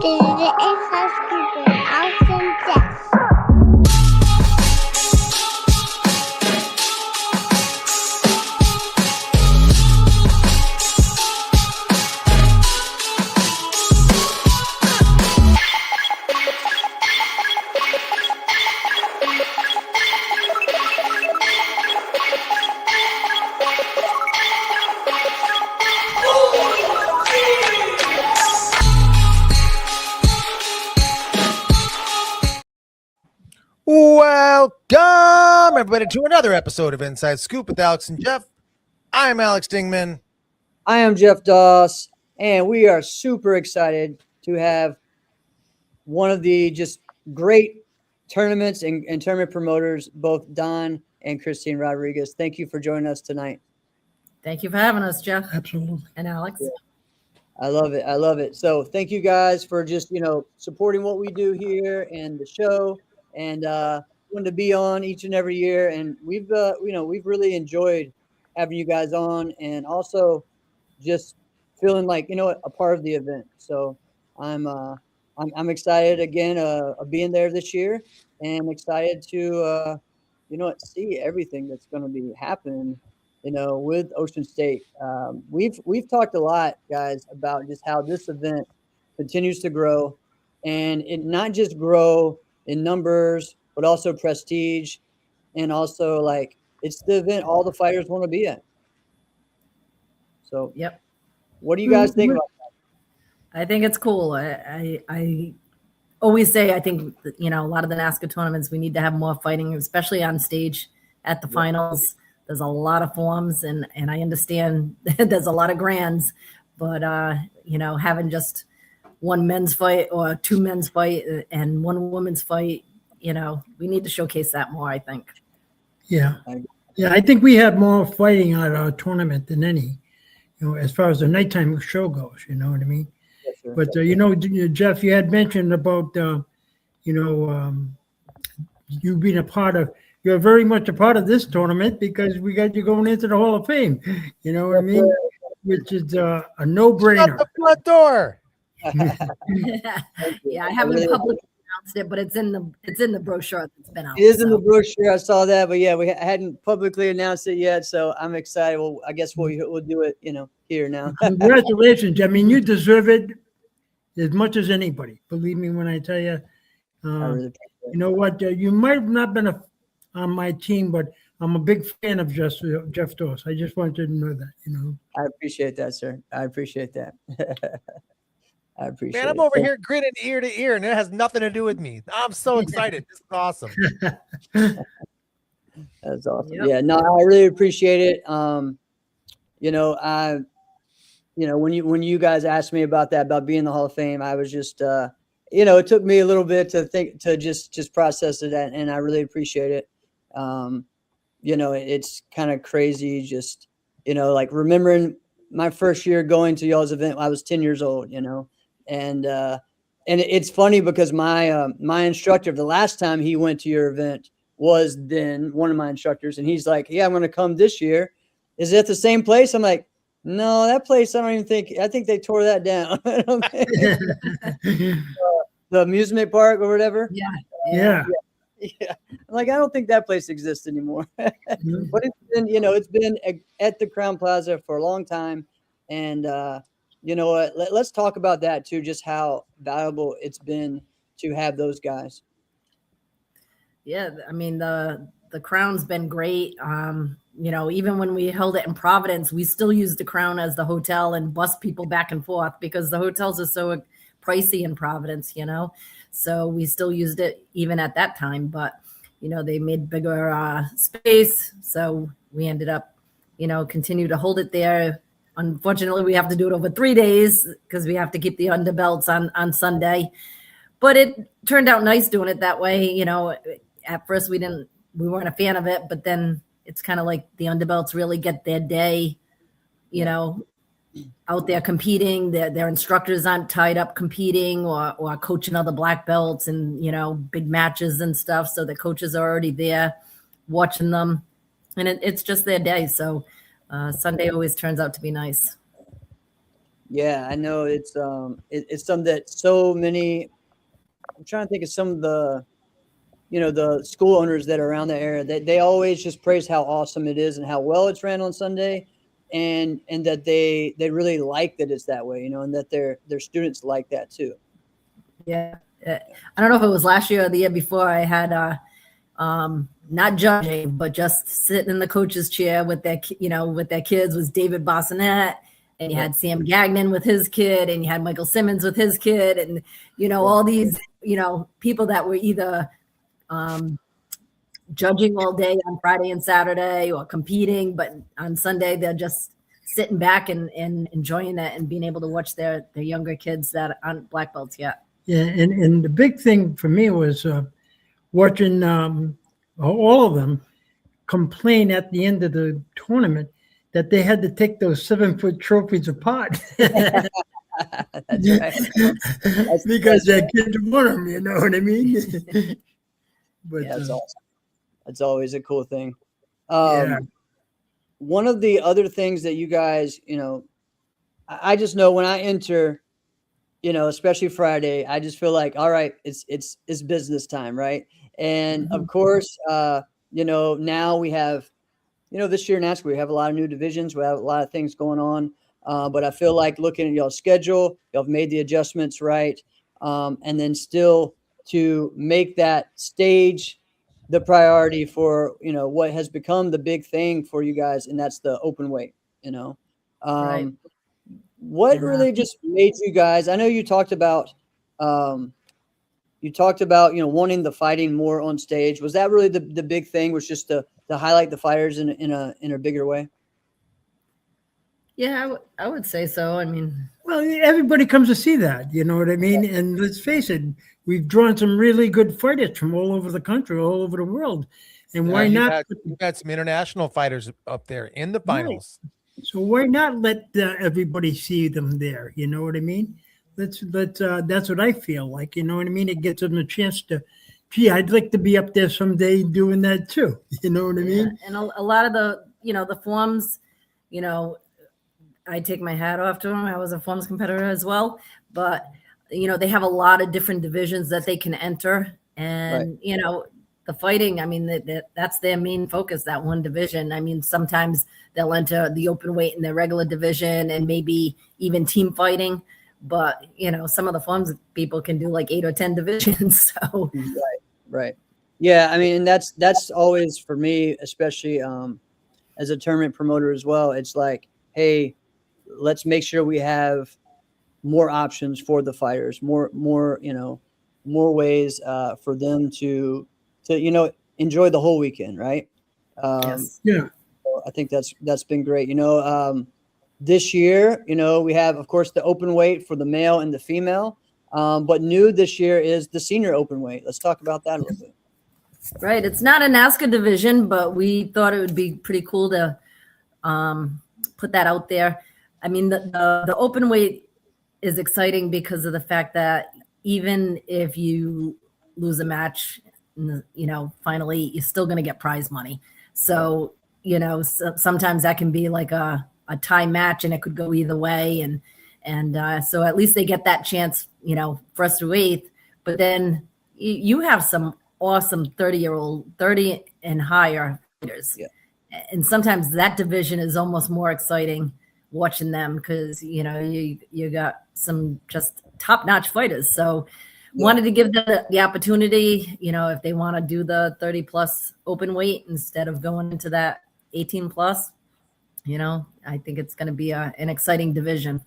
Dit is hartstikke awesome Jeff. Welcome, everybody, to another episode of Inside Scoop with Alex and Jeff. I'm Alex Dingman. I am Jeff Doss, and we are super excited to have one of the just great tournaments and tournament promoters, both Don and Christine Rodriguez. Thank you for joining us tonight. Thank you for having us, Jeff. Absolutely. And Alex. Yeah. I love it. I love it. So thank you guys for just, supporting what we do here and the show, and wanted to be on each and every year. And we've really enjoyed having you guys on, and also just feeling like, a part of the event. So I'm excited again of being there this year, and excited to, see everything that's going to be happening, with Ocean State. We've talked a lot, guys, about just how this event continues to grow, and it not just grow in numbers, but also prestige, and also like it's the event all the fighters want to be at. So, yep. What do you guys think about that? I think it's cool. I always say, I think, a lot of the NASCAR tournaments, we need to have more fighting, especially on stage at the finals. There's a lot of forms, and I understand there's a lot of grands, but, having just one men's fight or two men's fight and one women's fight, we need to showcase that more, I think. Yeah. I think we had more fighting at our tournament than any, as far as the nighttime show goes, you know what I mean? Yes, sir. But, Jeff, you had mentioned about, you being you're very much a part of this tournament because we got you going into the Hall of Fame, you know what I mean? Which is a no-brainer. Shut the front door. Yeah, I haven't publicly announced it, but it's in the brochure that's been out. It is in the brochure. I saw that, but yeah, we hadn't publicly announced it yet, so I'm excited. Well, I guess we'll do it, here now. Congratulations. I mean, you deserve it as much as anybody. Believe me when I tell you. I really appreciate it. You know what? You might have not been on my team, but I'm a big fan of Jeff Doss. I just wanted you to know that, I appreciate that, sir. I appreciate that. I appreciate it. Man, I'm over here grinning ear to ear, and it has nothing to do with me. I'm so excited. This is awesome. That's awesome. Yep. Yeah, no, I really appreciate it. When you guys asked me about that, about being in the Hall of Fame, I was just, it took me a little bit to just process it, and I really appreciate it. It's kind of crazy, just, like remembering my first year going to y'all's event. I was 10 years old, and it's funny because my instructor, the last time he went to your event, was then one of my instructors, and he's like, "Yeah, I'm going to come this year. Is it at the same place?" I'm like, "No, that place, I think they tore that down." The amusement park or whatever. Yeah. Yeah. I'm like, I don't think that place exists anymore. But it's been at the Crown Plaza for a long time. And you know what? Let's talk about that too, just how valuable it's been to have those guys. Yeah, I mean, the Crown's been great. Even when we held it in Providence, we still used the Crown as the hotel and bus people back and forth because the hotels are so pricey in Providence, so we still used it even at that time, but they made bigger space, so we ended up continue to hold it there. Unfortunately, we have to do it over 3 days because we have to keep the underbelts on Sunday, but it turned out nice doing it that way. At first we weren't a fan of it, but then it's kind of like the underbelts really get their day, out there competing. Their instructors aren't tied up competing or coaching other black belts and, big matches and stuff. So the coaches are already there watching them, and it's just their day. So Sunday always turns out to be nice. Yeah, I know it's something that so many. I'm trying to think of some of the the school owners that are around the area. They always just praise how awesome it is and how well it's ran on Sunday, and that they really like that it's that way, and that their students like that too. Yeah. I don't know if it was last year or the year before. I had not judging, but just sitting in the coach's chair with their kids was David Bossonette, and you had Sam Gagnon with his kid, and you had Michael Simmons with his kid, and all these people that were either judging all day on Friday and Saturday or competing, but on Sunday they're just sitting back and enjoying it and being able to watch their younger kids that aren't black belts yet. Yeah, and the big thing for me was watching all of them complain at the end of the tournament that they had to take those 7-foot trophies apart. That's right. Because their kids want them, you know what I mean? But yeah, that's awesome. That's always a cool thing. yeah. One of the other things that you guys, I just know when I enter, especially Friday, I just feel like, all right, it's business time, right? And of course, now we have, this year in NASCAR, we have a lot of new divisions. We have a lot of things going on. But I feel like looking at y'all's schedule, y'all have made the adjustments right. And then still to make that stage the priority for, what has become the big thing for you guys. And that's the open weight, Right. What really just made you guys, I know you talked about, wanting the fighting more on stage. Was that really the big thing, was just to highlight the fighters in a bigger way? Yeah, I would say so. I mean, Well, everybody comes to see that, you know what I mean? And let's face it, we've drawn some really good fighters from all over the country, all over the world. And why not? You've had some international fighters up there in the finals. Right. So why not let everybody see them there? You know what I mean? That's what I feel like. You know what I mean? It gives them a chance to, gee, I'd like to be up there someday doing that too. You know what I mean? and a lot of the forms, I take my hat off to them. I was a forms competitor as well, but they have a lot of different divisions that they can enter, and the fighting. I mean, that's their main focus. That one division. I mean, sometimes they'll enter the open weight in their regular division, and maybe even team fighting. But some of the forms people can do like 8 or 10 divisions. So right. Yeah, I mean, and that's always for me, especially as a tournament promoter as well. It's like, hey, let's make sure we have more options for the fighters, more ways for them to enjoy the whole weekend, right? yes. Yeah. So I think that's been great. This year, we have, of course, the open weight for the male and the female, but new this year is the senior open weight. Let's talk about that a little bit. Right. It's not a NASCAR division, but we thought it would be pretty cool to put that out there. I mean, the open weight is exciting because of the fact that even if you lose a match, finally, you're still going to get prize money. So, sometimes that can be like a tie match, and it could go either way. And so at least they get that chance, first through eighth. But then you have some awesome 30 and higher fighters. Yeah. And sometimes that division is almost more exciting watching them because, you got some just top-notch fighters. So wanted to give them the opportunity, if they want to do the 30-plus open weight instead of going into that 18-plus, I think it's going to be an exciting division.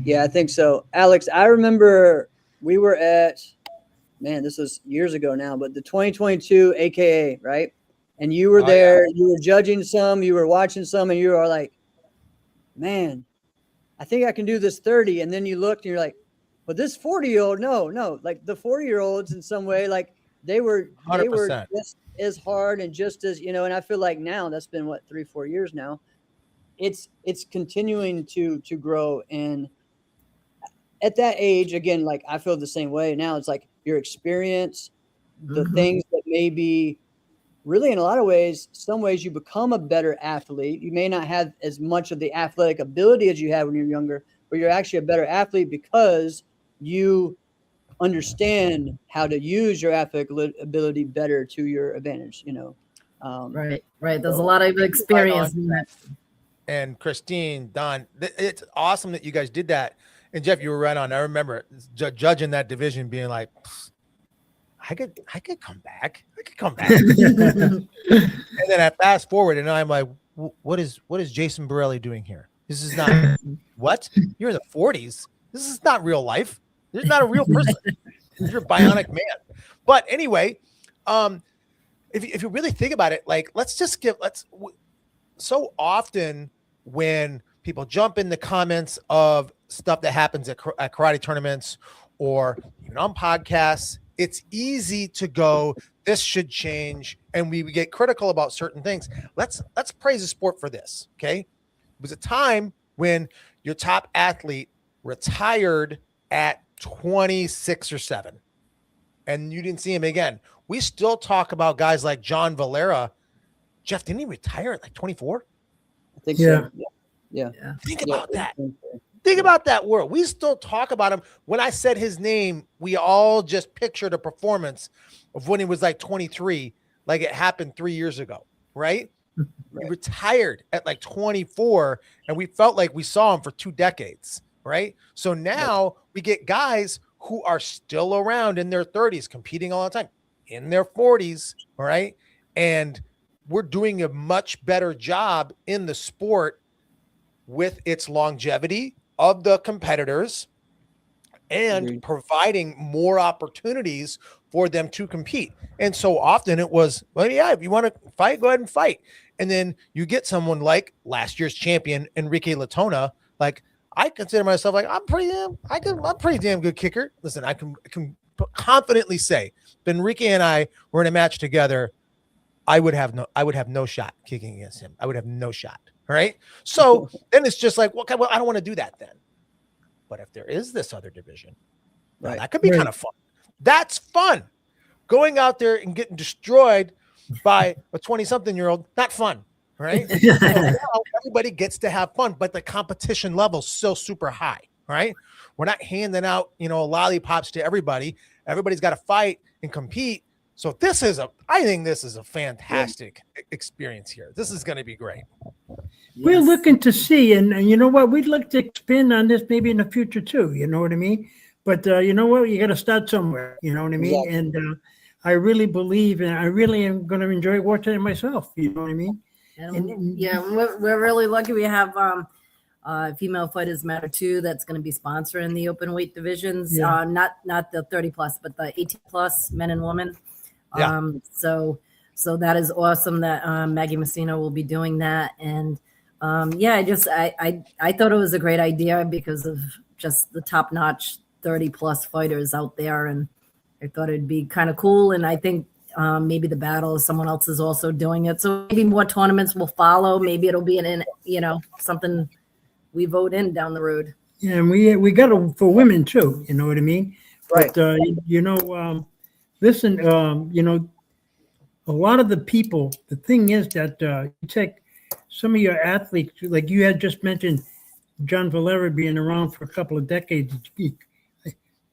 Yeah, I think so. Alex, I remember we were at, this was years ago now, but the 2022 AKA, right? And you were there, you were judging some, you were watching some, and you were like, man, I think I can do this 30. And then you looked and you're like, but this 40-year-old, no, like the 40-year-olds in some way, like they were 100%. just as hard and just as, and I feel like now that's been 3-4 years now. It's continuing to grow. And at that age, again, like I feel the same way now. It's like your experience, the things that maybe really in a lot of ways, some ways you become a better athlete. You may not have as much of the athletic ability as you had when you're younger, but you're actually a better athlete because you understand how to use your athletic ability better to your advantage, Right. There's a lot of experience in that. And Christine, Don, it's awesome that you guys did that. And Jeff, you were right on. I remember judging that division, being like, I could come back. I could come back. And then I fast forward, and I'm like, what is Jason Borelli doing here? This is not what? You're in the 40s. This is not real life. This is not a real person. You're a bionic man. But anyway, if you really think about it, like, so often when people jump in the comments of stuff that happens at karate tournaments or even on podcasts, it's easy to go, this should change, and we get critical about certain things. Let's praise the sport for this, okay? It was a time when your top athlete retired at 26 or 7, and you didn't see him again. We still talk about guys like John Valera. Jeff, didn't he retire at like 24? I think so. Yeah. Think about that. Think about that world. We still talk about him. When I said his name, we all just pictured a performance of when he was like 23, like it happened 3 years ago, right? He retired at like 24, and we felt like we saw him for 2 decades, right? So now we get guys who are still around in their 30s, competing all the time, in their 40s, all right? And we're doing a much better job in the sport with its longevity of the competitors and providing more opportunities for them to compete. And so often it was, well, yeah, if you want to fight, go ahead and fight. And then you get someone like last year's champion, Enrique Latona. Like, I consider myself like, I'm a pretty damn good kicker. Listen, I can confidently say if Enrique and I were in a match together, I would have no shot kicking against him. I would have no shot. All right. So then it's just like, well, I don't want to do that then. But if there is this other division, right, that could be kind of fun. That's fun. Going out there and getting destroyed by a 20-something-year-old, not fun. All right. So now everybody gets to have fun, but the competition level is still super high. All right. We're not handing out, lollipops to everybody. Everybody's got to fight and compete. So I think this is a fantastic experience here. This is going to be great. We're looking to see, and you know what? We'd like to expand on this maybe in the future too. You know what I mean? But you know what? You got to start somewhere. You know what I mean? Exactly. And I really believe, and I really am going to enjoy watching it myself. You know what I mean? And we're really lucky. We have Female Fighters Matter 2 that's going to be sponsoring the open weight divisions. Yeah. Not the 30 plus, but the 18 plus men and women. Yeah. So that is awesome that Maggie Messina will be doing that. And I thought it was a great idea because of just the top-notch 30 plus fighters out there, and I thought it'd be kind of cool. And I think maybe the battle, someone else is also doing it, so maybe more tournaments will follow. Maybe it'll be something we vote in down the road. Yeah, and we got it for women too. You know what I mean? Right. But listen, a lot of the people. The thing is that you take some of your athletes, like you had just mentioned, John Valera being around for a couple of decades.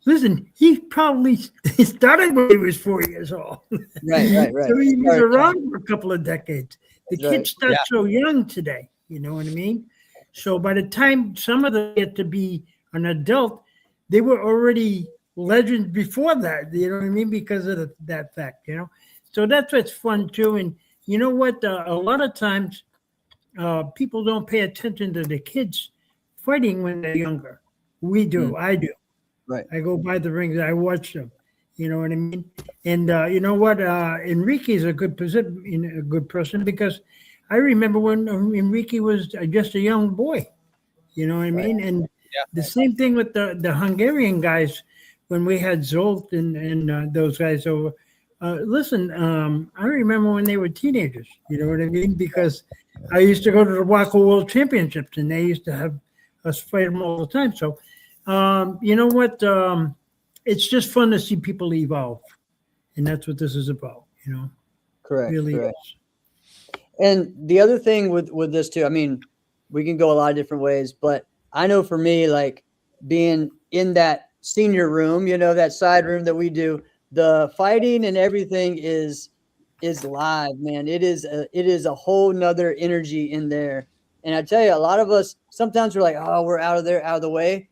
Listen, he probably started when he was 4 years old. Right. So he was around for a couple of decades. The That's kids start so young today. You know what I mean? So by the time some of them get to be an adult, they were already legends before that. You know what I mean? Because of that fact, So that's what's fun too. And you know what? A lot of times people don't pay attention to the kids fighting when they're younger. We do. I do. Right. I go by the rings. I watch them. You know what I mean? And you know what? Enrique is a good person because I remember when Enrique was just a young boy. You know what I mean? And the same thing with the Hungarian guys when we had Zolt and those guys over. Listen, I remember when they were teenagers. You know what I mean? Because I used to go to the Waco World Championships, and they used to have us fight them all the time. So, you know what? It's just fun to see people evolve, and that's what this is about. Correct. Really correct. is. And the other thing with this too, I mean, we can go a lot of different ways, but I know for me, like being in that senior room, that side room that we do, the fighting and everything is live, man. It is a whole nother energy in there. And I tell you, a lot of us sometimes we're like, oh, we're out of there, out of the way,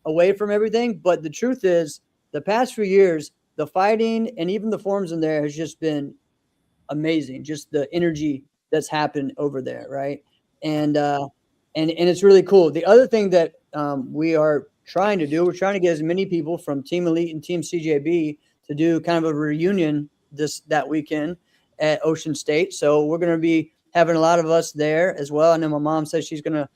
away from everything. But the truth is, the past few years, the fighting and even the forums in there has just been amazing. Just the energy that's happened over there, right? And it's really cool. The other thing that we are trying to do, we're trying to get as many people from Team Elite and Team CJB to do kind of a reunion that weekend at Ocean State. So we're going to be having a lot of us there as well. I know my mom says she's gonna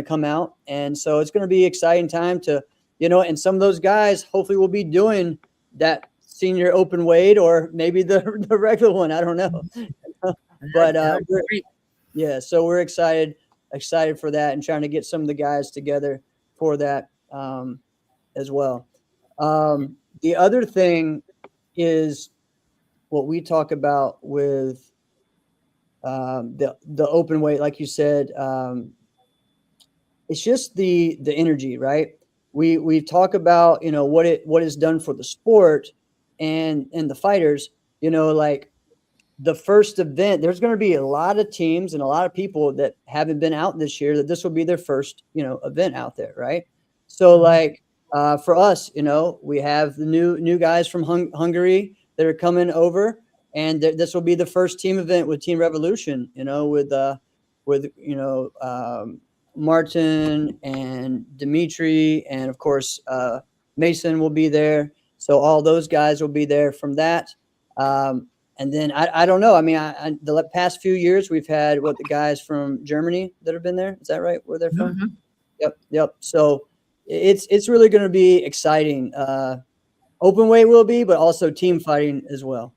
come out, and so it's going to be an exciting time to, and some of those guys hopefully will be doing that senior open weight or maybe the regular one. I don't know, but so we're excited for that and trying to get some of the guys together for that as well. The other thing is what we talk about with the open weight, like you said, it's just the energy, right? We talk about, what is done for the sport and the fighters, like the first event, there's going to be a lot of teams and a lot of people that haven't been out this year, that this will be their first, event out there. Right. So like, for us, we have the new guys from Hungary that are coming over, and this will be the first team event with Team Revolution, with Martin and Dimitri, and of course, Mason will be there. So all those guys will be there from that. And then I don't know. I mean, the past few years we've had the guys from Germany that have been there. Is that right? Where they're from? Mm-hmm. Yep. So it's really going to be exciting. Open weight will be, but also team fighting as well.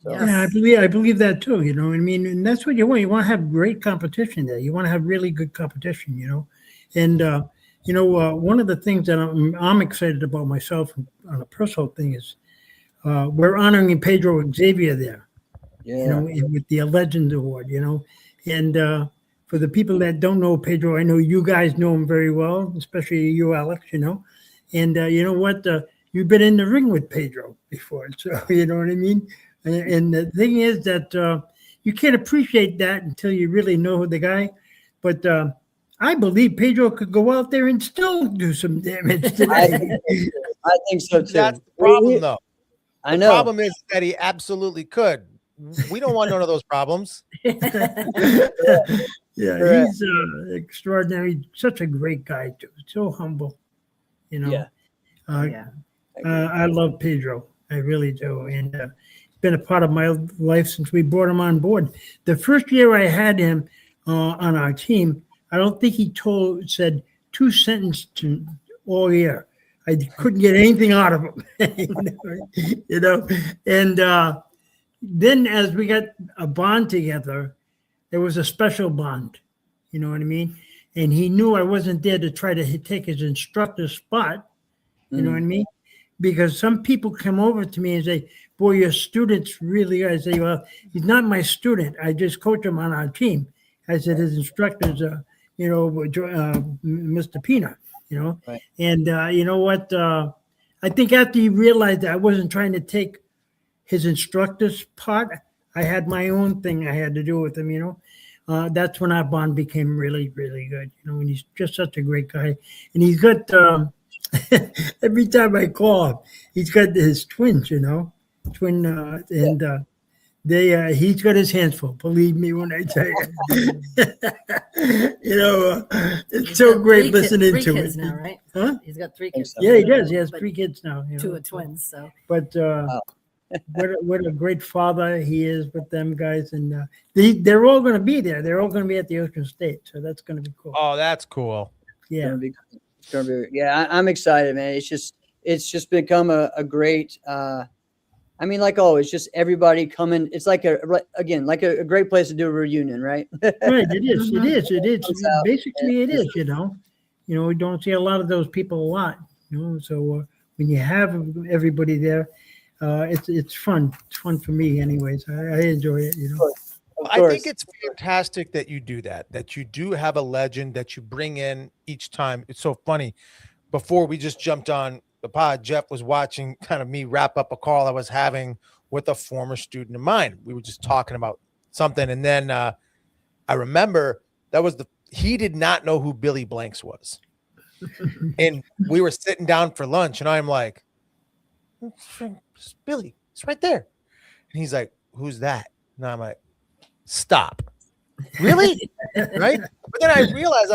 So. Yeah, I believe that too. I mean, and that's what you want. You want to have great competition there. You want to have really good competition. And one of the things that I'm excited about myself on a personal thing is we're honoring Pedro Xavier there. Yeah. With the Legends Award. And for the people that don't know Pedro, I know you guys know him very well, especially you, Alex. And you know what? You've been in the ring with Pedro before, so you know what I mean. And the thing is that you can't appreciate that until you really know the guy. But I believe Pedro could go out there and still do some damage today. I think so too. That's the problem, though. I know. The problem is that he absolutely could. We don't want none of those problems. Yeah, he's extraordinary. Such a great guy too. So humble. I love Pedro. I really do. And been a part of my life since we brought him on board. The first year I had him on our team, I don't think he said 2 sentences all year. I couldn't get anything out of him, And then as we got a bond together, there was a special bond. You know what I mean? And he knew I wasn't there to try to take his instructor's spot. You know what I mean? Because some people come over to me and say, boy, your student's really good. I say, well, he's not my student. I just coach him on our team. I said, his instructor's, Mr. Pina, Right. And you know what? I think after he realized that I wasn't trying to take his instructor's part, I had my own thing I had to do with him, that's when our bond became really, really good, and he's just such a great guy. And he's got, every time I call him, he's got his twins, twin, and he's got his hands full. Believe me when I tell you, it's so great listening to three it. kids now, right? Huh? He's got 3 kids. Yeah, he does. He has 3 kids now. 2 are twins. So, but what a great father he is with them guys, and they're all going to be there. They're all going to be at the Ocean State, so that's going to be cool. Oh, that's cool. Yeah. It's gonna be, I'm excited, man. It's just become a great. I mean, like always, just everybody coming. It's like a great place to do a reunion, right? Right. It is. It is. Basically, it is. We don't see a lot of those people a lot. So when you have everybody there, it's fun. It's fun for me, anyways. I enjoy it. I think it's fantastic that you do that you do have a legend that you bring in each time. It's so funny. Before we just jumped on the pod, Jeff was watching kind of me wrap up a call I was having with a former student of mine. We were just talking about something. And then I remember he did not know who Billy Blanks was. And we were sitting down for lunch and I'm like, it's Billy, it's right there. And he's like, who's that? And I'm like, stop. Really? Right? But then I realized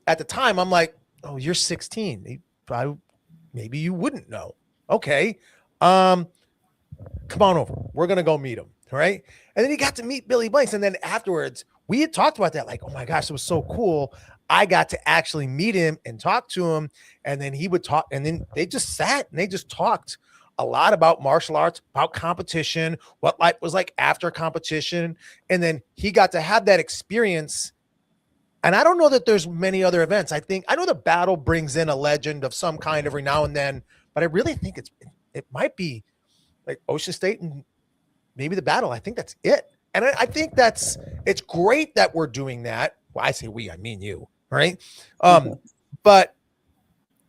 at the time, I'm like, oh, you're 16. Maybe you wouldn't know. Okay. Come on over. We're going to go meet him. Right. And then he got to meet Billy Blanks. And then afterwards, we had talked about that. Like, oh my gosh, it was so cool. I got to actually meet him and talk to him. And then he would talk. And then they just sat and they just talked a lot about martial arts, about competition, what life was like after competition. And then he got to have that experience. And I don't know that there's many other events. I know the battle brings in a legend of some kind every now and then, but I really think it might be like Ocean State and maybe the battle. I think that's it. And I think it's great that we're doing that. Well, I say we, I mean you, right? But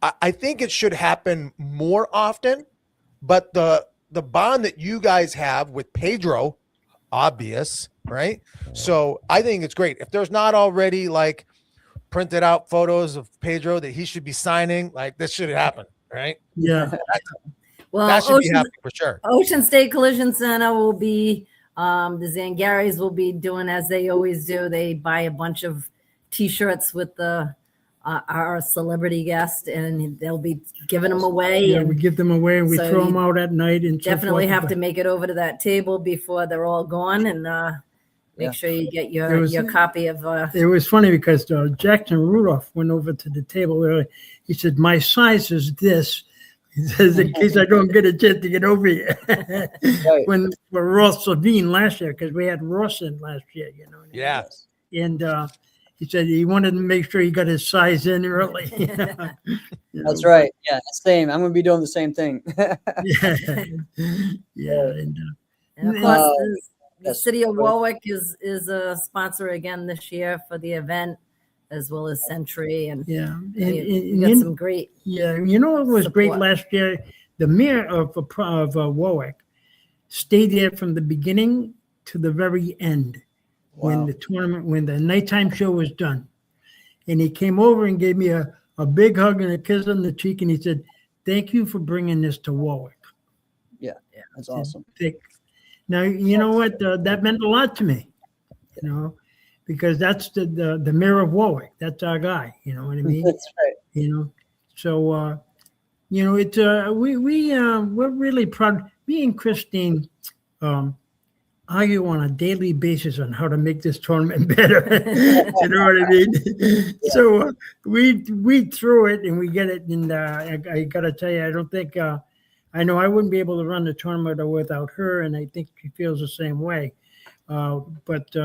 I think it should happen more often. But the bond that you guys have with Pedro, obvious, right? So I think it's great. If there's not already like printed out photos of Pedro that he should be signing, like this should happen, right? Yeah. Well, that should be happening for sure. Ocean State Collision Center will be, the Zangaris will be doing as they always do. They buy a bunch of T-shirts with our celebrity guest, and they'll be giving them away. Yeah, and we give them away and we so throw them out at night. And definitely have to make it over to that table before they're all gone, and make sure you get your copy of. It was funny because Jackson Rudolph went over to the table early. He said, "My size is this." He says, "In case I don't get a chance to get over here." Right. When for Ross Levine last year, because we had Ross in last year, you know. Yeah. And he said he wanted to make sure he got his size in early. You know. That's right. Yeah, same. I'm going to be doing the same thing. Yeah. Yeah. And of course, the yes. city of Warwick is a sponsor again this year for the event, as well as Century, and Yeah. we got some great. Yeah, you know what was great support. last year? The mayor of Warwick stayed there from the beginning to the very end when the tournament, when the nighttime show was done. And he came over and gave me a big hug and a kiss on the cheek, and he said, "Thank you for bringing this to Warwick." Yeah, that's awesome. Now, you know what? That meant a lot to me, you know, because that's the mayor of Warwick. That's our guy, you know what I mean? That's right. You know, so you know, it's we're really proud. Me and Christine argue on a daily basis on how to make this tournament better. You know what I mean? Yeah. So we through it and we get it. And I gotta tell you, I don't think I know I wouldn't be able to run the tournament without her, and I think she feels the same way. But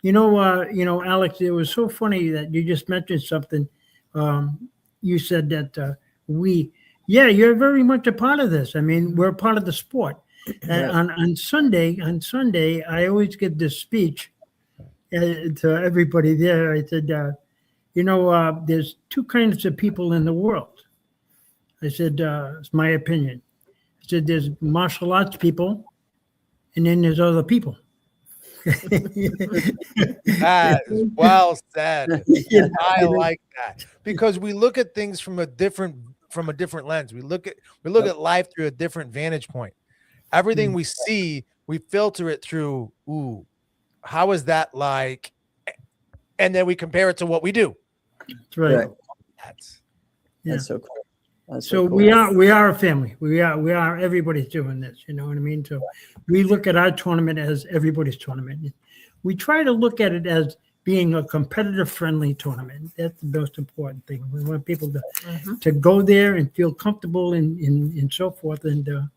you know, Alex, it was so funny that you just mentioned something. You said that you're very much a part of this. I mean, we're part of the sport. And on Sunday, I always give this speech to everybody there. I said, there's two kinds of people in the world. I said, it's my opinion. I said, there's martial arts people, and then there's other people. That is well said. I like that because we look at things from a different lens. We look at life through a different vantage point. Everything we see, we filter it through, how is that like? And then we compare it to what we do. That's right. That's so cool. That's So cool. we are a family. We are everybody's doing this, you know what I mean? So we look at our tournament as everybody's tournament. We try to look at it as being a competitive friendly tournament. That's the most important thing. We want people to go there and feel comfortable and so forth. And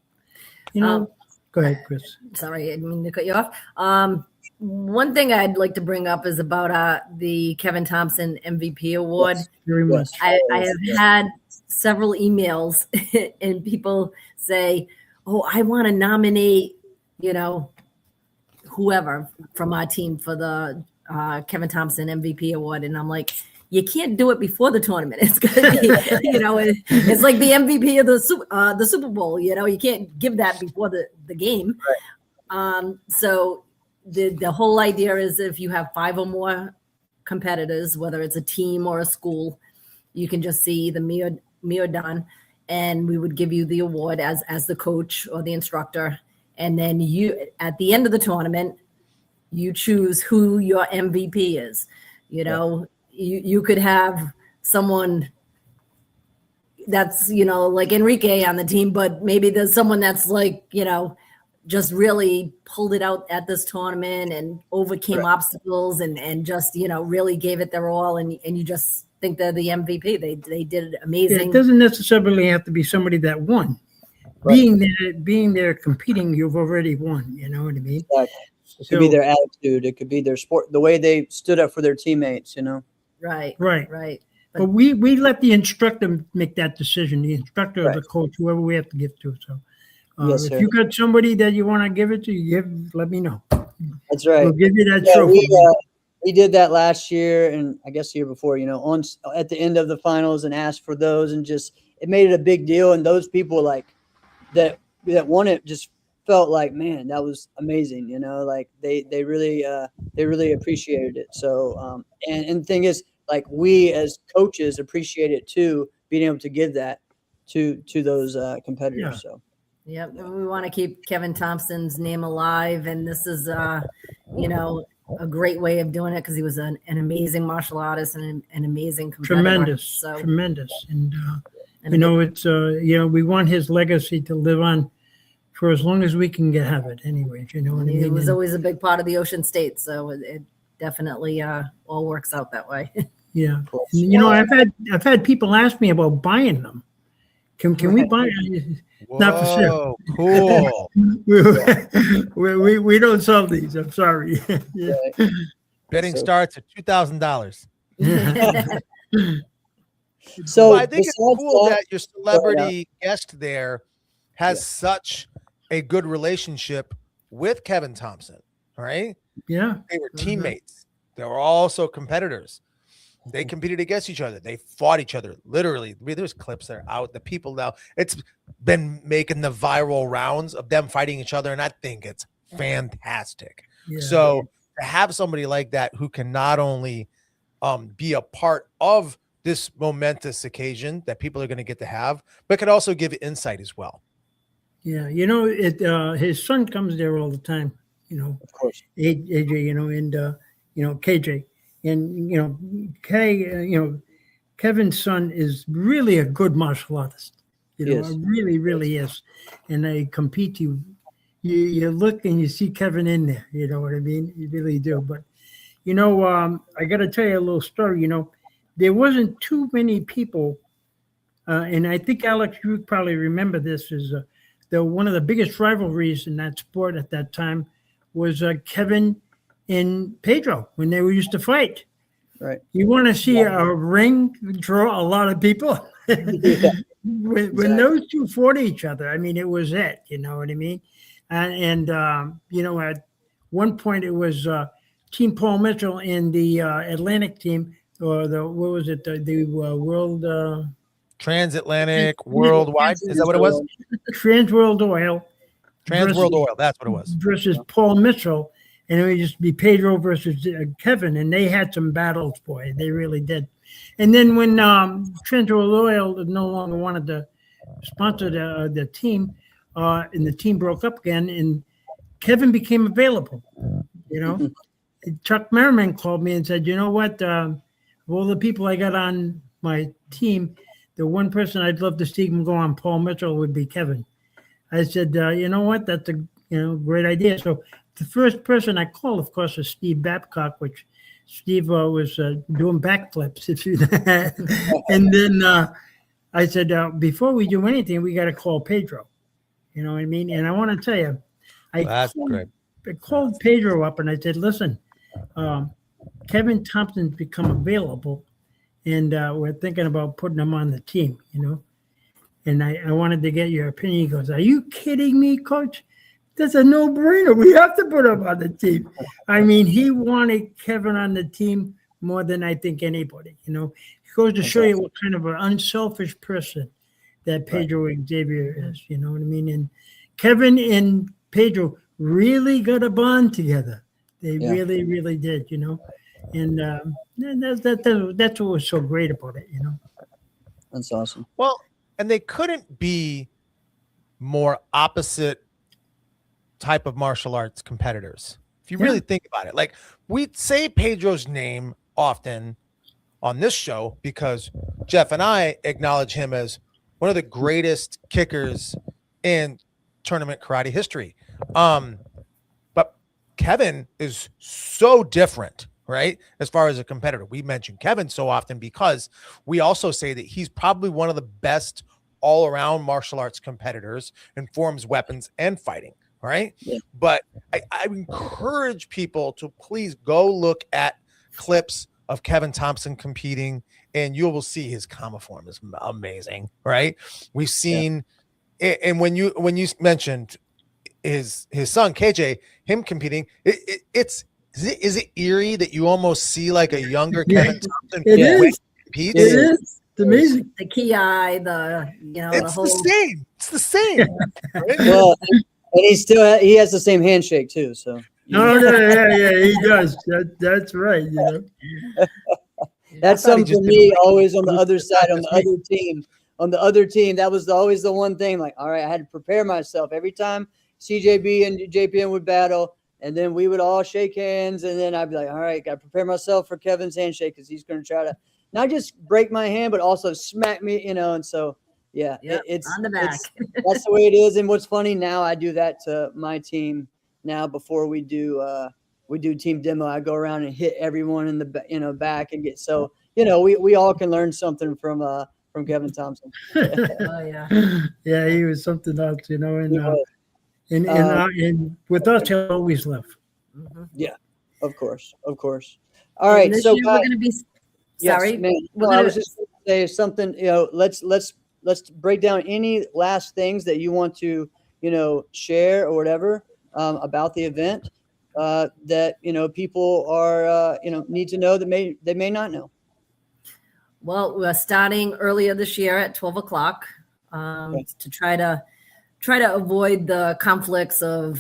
go ahead, Chris. Sorry, I didn't mean to cut you off. One thing I'd like to bring up is about the Kevin Thompson MVP award. Yes. Very much. I have had several emails and people say, "Oh, I want to nominate, whoever from our team for the Kevin Thompson MVP award, and I'm like, you can't do it before the tournament. It's gonna be, it's like the MVP of the Super Bowl. You can't give that before the game. Right. So the whole idea is if you have 5 or more competitors, whether it's a team or a school, you can just see either me or Don, and we would give you the award as the coach or the instructor. And then you, at the end of the tournament, you choose who your MVP is. You could have someone that's, like Enrique on the team, but maybe there's someone that's like, just really pulled it out at this tournament and overcame obstacles and just, really gave it their all. And you just think they're the MVP. They did amazing. Yeah, it doesn't necessarily have to be somebody that won. Right. Being there competing, you've already won. You know what I mean? Exactly. It could be their attitude. It could be their sport, the way they stood up for their teammates, Right. But we let the instructor make that decision, the instructor or the coach, whoever we have to give to. So if you got somebody that you want to give it to, let me know. That's right. We'll give you that trophy. We did that last year and I guess the year before, at the end of the finals and asked for those, and just it made it a big deal. And those people like that won it just felt like, man, that was amazing. Like they really appreciated it. So and the thing is, like, we as coaches appreciate it too, being able to give that to those competitors. Yeah. So yep, we want to keep Kevin Thompson's name alive, and this is a great way of doing it because he was an amazing martial artist and an amazing competitor. Tremendous. And it's we want his legacy to live on for as long as we can have it. Anyways, what I mean. It was always a big part of the Ocean State, so it definitely all works out that way. Yeah, I've had people ask me about buying them. Can we buy? Not for sale. Cool. we don't sell these. I'm sorry. Yeah. Betting starts at $2,000. So I think it's cool that your celebrity guest there has such a good relationship with Kevin Thompson. Right? Yeah, they were teammates. They were also competitors. They competed against each other. They fought each other. Literally, there's clips that are out. The people now, it's been making the viral rounds of them fighting each other, and I think it's fantastic. Yeah. So to have somebody like that who can not only be a part of this momentous occasion that people are going to get to have, but could also give insight as well. Yeah, his son comes there all the time. Of course, AJ, and KJ. And Kevin's son is really a good martial artist. Really, really is. And they compete. You look and you see Kevin in there. You know what I mean? You really do. But I got to tell you a little story. There wasn't too many people, and I think Alex, you probably remember this. Is one of the biggest rivalries in that sport at that time was Kevin and Pedro when they used to fight. Right. You want to see a ring draw a lot of people? When those two fought each other, I mean, it was it. You know what I mean? And at one point it was Team Paul Mitchell and the Atlantic team, or the world transatlantic worldwide. Is that what it was? Trans World Oil. Trans World Oil. That's what it was. Versus Paul Mitchell. And it would just be Pedro versus Kevin, and they had some battles, boy. They really did. And then when Trans World Oil no longer wanted to sponsor the team, and the team broke up again, and Kevin became available. Chuck Merriman called me and said, "You know what? Of all the people I got on my team, the one person I'd love to see him go on Paul Mitchell would be Kevin." I said, "You know what? That's a great idea." So the first person I called, of course, was Steve Babcock, which Steve was doing backflips. And then I said, before we do anything, we got to call Pedro. You know what I mean? And I want to tell you, I called Pedro up and I said, "Listen, Kevin Thompson's become available, and we're thinking about putting him on the team, And I wanted to get your opinion." He goes, "Are you kidding me, Coach? That's a no-brainer. We have to put him on the team. I mean, he wanted Kevin on the team more than I think anybody. You know, it goes to show you what kind of an unselfish person that Pedro Xavier is. You know what I mean? And Kevin and Pedro really got a bond together. They really, really did. You know, and that's what was so great about it. You know, That's awesome. Well, and they couldn't be more opposite type of martial arts competitors. If you really think about it, like we say Pedro's name often on this show because Jeff and I acknowledge him as one of the greatest kickers in tournament karate history. But Kevin is so different, right? As far as a competitor, we mention Kevin so often because we also say that he's probably one of the best all-around martial arts competitors in forms, weapons, and fighting. Right. Yeah. But I encourage people to please go look at clips of Kevin Thompson competing, and you will see his kama form is amazing. Right. We've seen and when you mentioned his son KJ, him competing, is it eerie that you almost see like a younger Kevin Thompson? It is. It is. It's amazing. The ki, the it's the whole same. It's the same. Right? Well, and he has the same handshake too. So he does. That's right. You know, that's something for me. Always on the other side, on the other team, that was always the one thing. Like, all right, I had to prepare myself every time CJB and JPN would battle, and then we would all shake hands, and then I'd be like, all right, got to prepare myself for Kevin's handshake because he's going to try to not just break my hand, but also smack me. You know, and so. Yeah, it's on the back. That's the way it is. And what's funny now, I do that to my team now before we do team demo. I go around and hit everyone in the back and get so we all can learn something from Kevin Thompson. Yeah, he was something else, you know, and with us, he'll always love. Yeah, of course. All right, so we're going to be sorry. Yes, man. Well, I was just going to say something. You know, let's break down any last things that you want to, share or whatever about the event that, people are, need to know that they may not know. Well, we're starting earlier this year at 12 o'clock to try to avoid the conflicts of,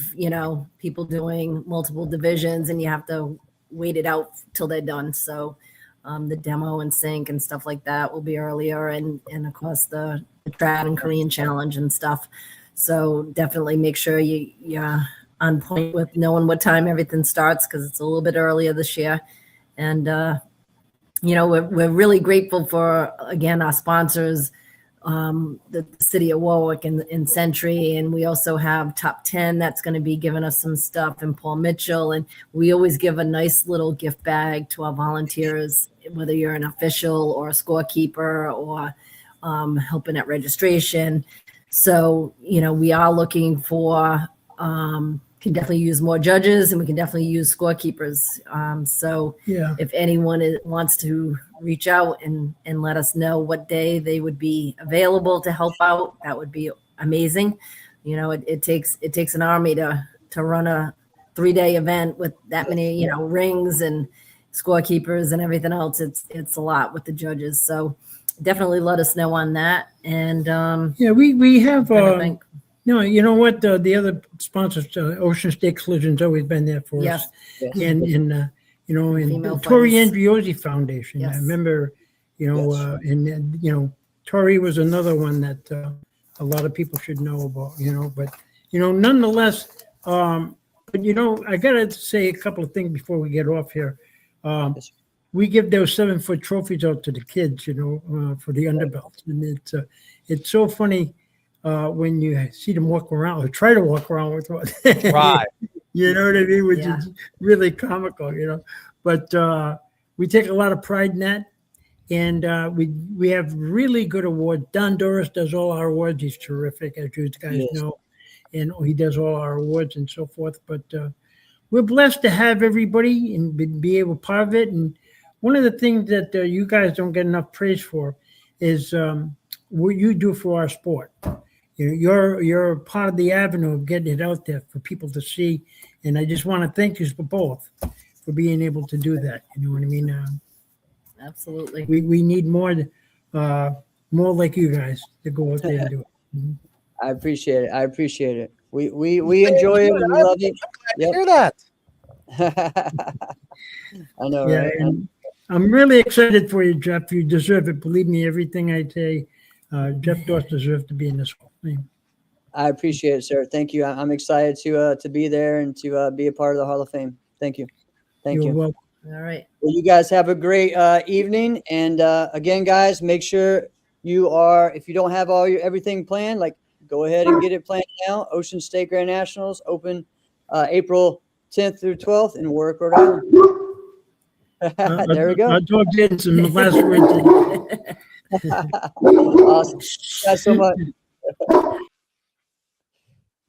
people doing multiple divisions and you have to wait it out till they're done. So the demo and sync and stuff like that will be earlier, and of course the trad and Korean challenge and stuff. So definitely make sure you're on point with knowing what time everything starts because it's a little bit earlier this year. And we're really grateful for again our sponsors, the city of Warwick and Century, and we also have Top 10 that's going to be giving us some stuff, and Paul Mitchell, and we always give a nice little gift bag to our volunteers, whether you're an official or a scorekeeper or helping at registration. So we are looking for can definitely use more judges, and we can definitely use scorekeepers. If anyone wants to reach out and let us know what day they would be available to help out, that would be amazing. It takes an army to run a 3-day event with that many, rings and scorekeepers and everything else. It's a lot with the judges. So definitely let us know on that. And we have no, you know what? The other sponsors, Ocean State Collision's always been there for us. And the Tori Andriozzi Foundation. Yes. I remember, Tori was another one that a lot of people should know about, but, nonetheless, but, I got to say a couple of things before we get off here. We give those 7-foot trophies out to the kids, for the underbelts. And it's so funny. When you see them walk around or try to walk around with one. Right. You know what I mean? Which is really comical, But we take a lot of pride in that. And we have really good awards. Don Doris does all our awards. He's terrific, as you guys know. And he does all our awards and so forth. But we're blessed to have everybody and be able to part of it. And one of the things that you guys don't get enough praise for is what you do for our sport. you're part of the avenue of getting it out there for people to see. And I just want to thank you for both for being able to do that. You know what I mean? Absolutely. We need more like you guys to go out there and do it. Mhm. I appreciate it. I appreciate it. We enjoy it. We love it. Yep. Hear that? I know, Yeah, right? and I'm really excited for you, Jeff. You deserve it. Believe me, everything I say, Jeff does deserve to be in this Hall of Fame. I appreciate it, sir. Thank you. I'm excited to be there and to be a part of the Hall of Fame. Thank you. Thank You're you. welcome. All right. Well, you guys have a great evening. And again, guys, make sure if you don't have everything planned, like go ahead and get it planned now. Ocean State Grand Nationals open April 10th through 12th in Warwick, Rhode Island. There we go. I'll talk to you in some last words. Awesome. Thanks so much.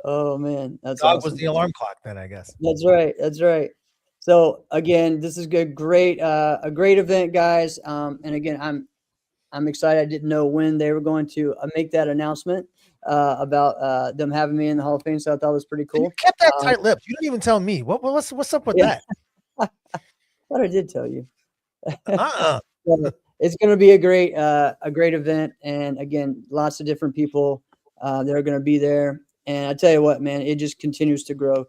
Oh man, that's Dog awesome. was the alarm clock then, I guess. That's right. That's right. So again, this is a great event, guys. And again, I'm excited. I didn't know when they were going to make that announcement about them having me in the Hall of Fame. So I thought it was pretty cool. You kept that tight lipped. You didn't even tell me. What's up with that? I thought I did tell you. So It's going to be a great event, and again, lots of different people that are going to be there. And I tell you what, man, it just continues to grow.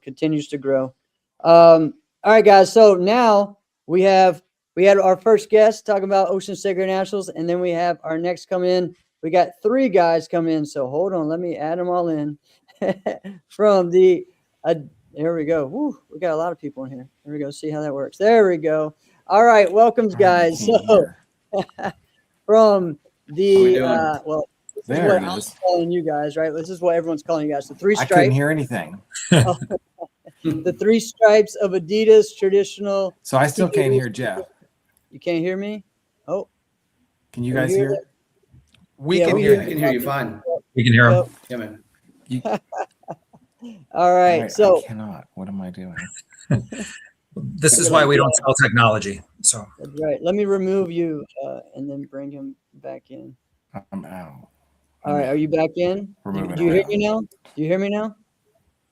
All right, guys. So now we had our first guest talking about Ocean State Grand Nationals, and then we have our next come in. We got 3 guys come in. So hold on, let me add them all in from the. There we go. Woo, we got a lot of people in here. There we go. See how that works. There we go. All right, welcomes, guys. So from the this is what I'm calling you guys, right? This is what everyone's calling you guys. The 3 stripes. I couldn't hear anything. The 3 stripes of Adidas traditional. So I still can't hear Jeff. You can't hear me? Oh. Can you guys hear? we can hear I can hear you fine. We can hear him. Yeah, man. All right. So I cannot. What am I doing? This is why we don't sell technology. So that's right. Let me remove you and then bring him back in. I'm out. All right. Are you back in? Do you hear me now? Do you hear me now?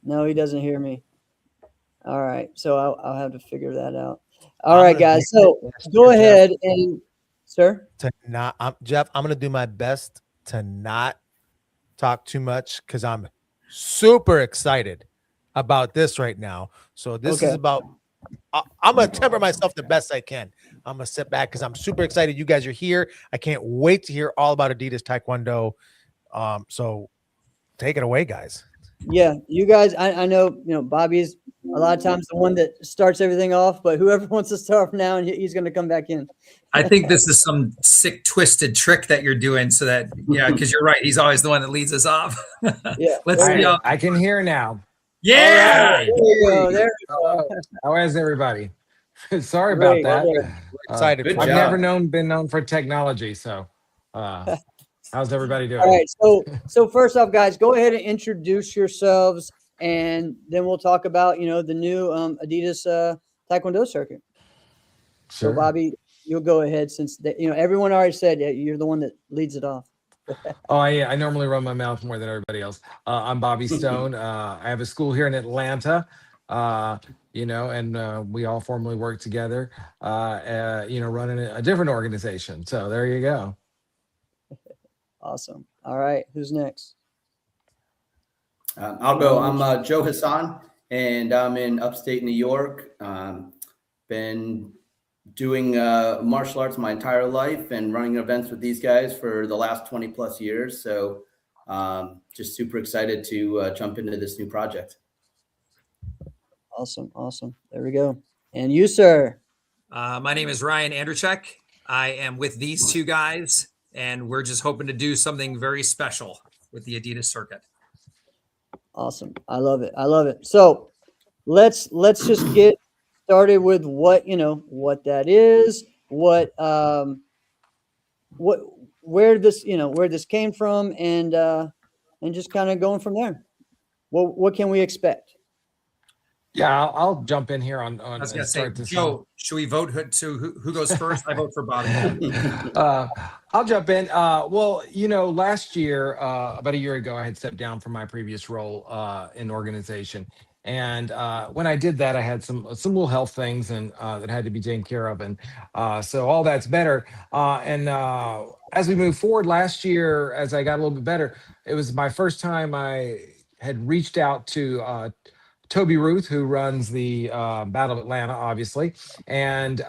No, he doesn't hear me. All right. So I'll have to figure that out. All right, guys. So go ahead and, sir. Jeff, I'm going to do my best to not talk too much because I'm super excited about this right now. So this is about, I'm going to temper myself the best I can. I'm going to sit back because I'm super excited. You guys are here. I can't wait to hear all about Adidas Taekwondo. So take it away, guys. Yeah, you guys, I know, Bobby's a lot of times the one that starts everything off, but whoever wants to start now, and he's going to come back in. I think this is some sick, twisted trick that you're doing so that, because you're right. He's always the one that leads us off. Yeah. Let's see. I can hear now. Yeah. There you go. There you go. How is everybody? Sorry about that. Great. Excited. Good I've job. never been known for technology. So how's everybody doing? All right. So first off, guys, go ahead and introduce yourselves, and then we'll talk about, the new Adidas Taekwondo circuit. Sure. So Bobby, you'll go ahead since everyone already said you're the one that leads it off. Oh, yeah. I normally run my mouth more than everybody else. I'm Bobby Stone. I have a school here in Atlanta, and we all formally work together, running a different organization. So there you go. Awesome. All right. Who's next? I'll go. I'm Joe Hassan, and I'm in upstate New York. Been doing martial arts my entire life and running events with these guys for the last 20 plus years. So just super excited to jump into this new project. Awesome. There we go. And you, sir? My name is Ryan Andrzejczyk. I am with these 2 guys, and we're just hoping to do something very special with the Adidas circuit. Awesome. I love it. So let's just get started with what that is, where this came from, and just kind of going from there. What can we expect? Yeah, I'll jump in here on I was going to say, start this. Joe, Should we vote who goes first? I vote for Bobby. I'll jump in. Well, last year, about a year ago, I had stepped down from my previous role in organization. And when I did that, I had some little health things and that had to be taken care of. And so all that's better. And as we move forward last year, as I got a little bit better, it was my first time I had reached out to Toby Ruth, who runs the Battle of Atlanta, obviously. And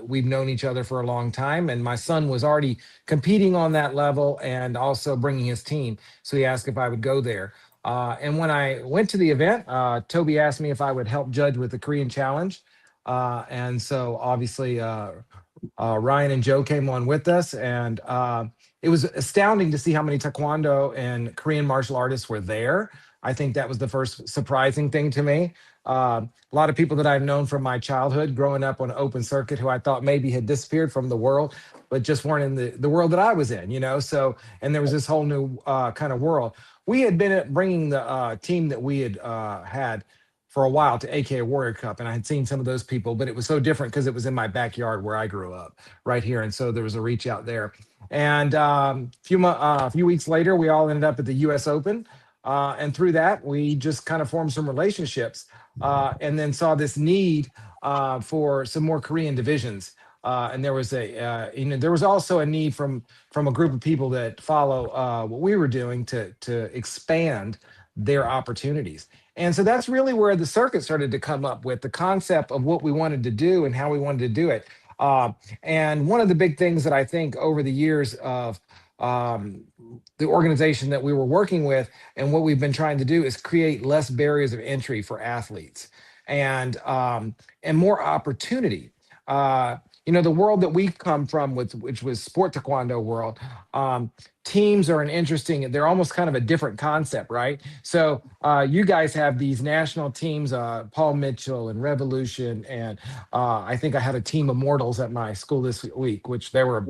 we've known each other for a long time. And my son was already competing on that level and also bringing his team. So he asked if I would go there. And when I went to the event, Toby asked me if I would help judge with the Korean Challenge. And so obviously Ryan and Joe came on with us. And it was astounding to see how many Taekwondo and Korean martial artists were there. I think that was the first surprising thing to me. A lot of people that I've known from my childhood growing up on open circuit who I thought maybe had disappeared from the world, but just weren't in the world that I was in, So, and there was this whole new kind of world. We had been bringing the team that we had had for a while to AKA Warrior Cup, and I had seen some of those people, but it was so different because it was in my backyard where I grew up, right here, and so there was a reach out there. And a few weeks later, we all ended up at the U.S. Open. And through that, we just kind of formed some relationships and then saw this need for some more Korean divisions. And there was there was also a need from a group of people that follow what we were doing to expand their opportunities. And so that's really where the circuit started to come up with the concept of what we wanted to do and how we wanted to do it. And one of the big things that I think over the years of the organization that we were working with and what we've been trying to do is create less barriers of entry for athletes and more opportunity. The world that we've come from, which was sport taekwondo world, teams are they're almost kind of a different concept, right? So you guys have these national teams, Paul Mitchell and Revolution, and I think I had a team Immortals at my school this week, which they were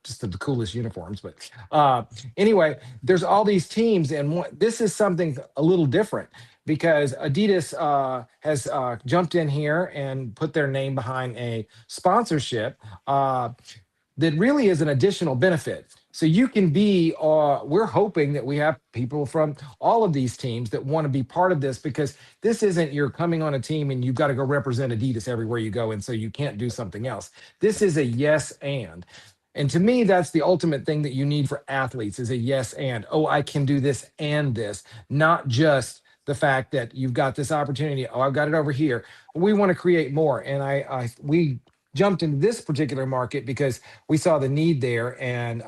just the coolest uniforms. But anyway, there's all these teams, and this is something a little different because Adidas has jumped in here and put their name behind a sponsorship that really is an additional benefit. So you can be, we're hoping that we have people from all of these teams that want to be part of this, because this isn't you're coming on a team and you've got to go represent Adidas everywhere you go, and so you can't do something else. This is a yes and. And to me, that's the ultimate thing that you need for athletes is a yes and. Oh, I can do this and this, not just the fact that you've got this opportunity. Oh, I've got it over here. We want to create more. And we jumped into this particular market because we saw the need there and,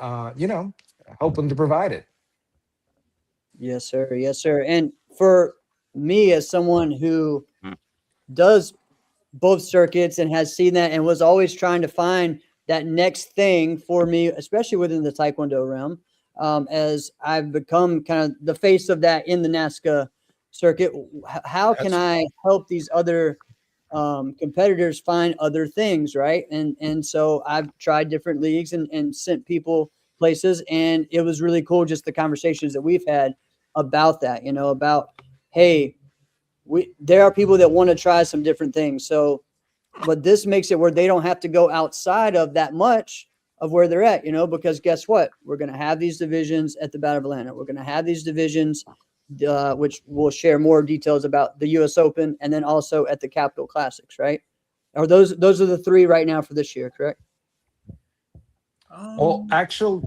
hoping to provide it. Yes, sir. Yes, sir. And for me, as someone who does both circuits and has seen that and was always trying to find that next thing for me, especially within the Taekwondo realm, as I've become kind of the face of that in the NASCA circuit, how can I help these other competitors find other things, right? And so I've tried different leagues and sent people places, and it was really cool just the conversations that we've had about that, about, hey, there are people that want to try some different things. So, but this makes it where they don't have to go outside of that much of where they're at, because guess what? We're going to have these divisions at the Battle of Atlanta. We're going to have these divisions, which we'll share more details about the U.S. Open, and then also at the Capital Classics, right? Or those are the three right now for this year, correct? Well, actually,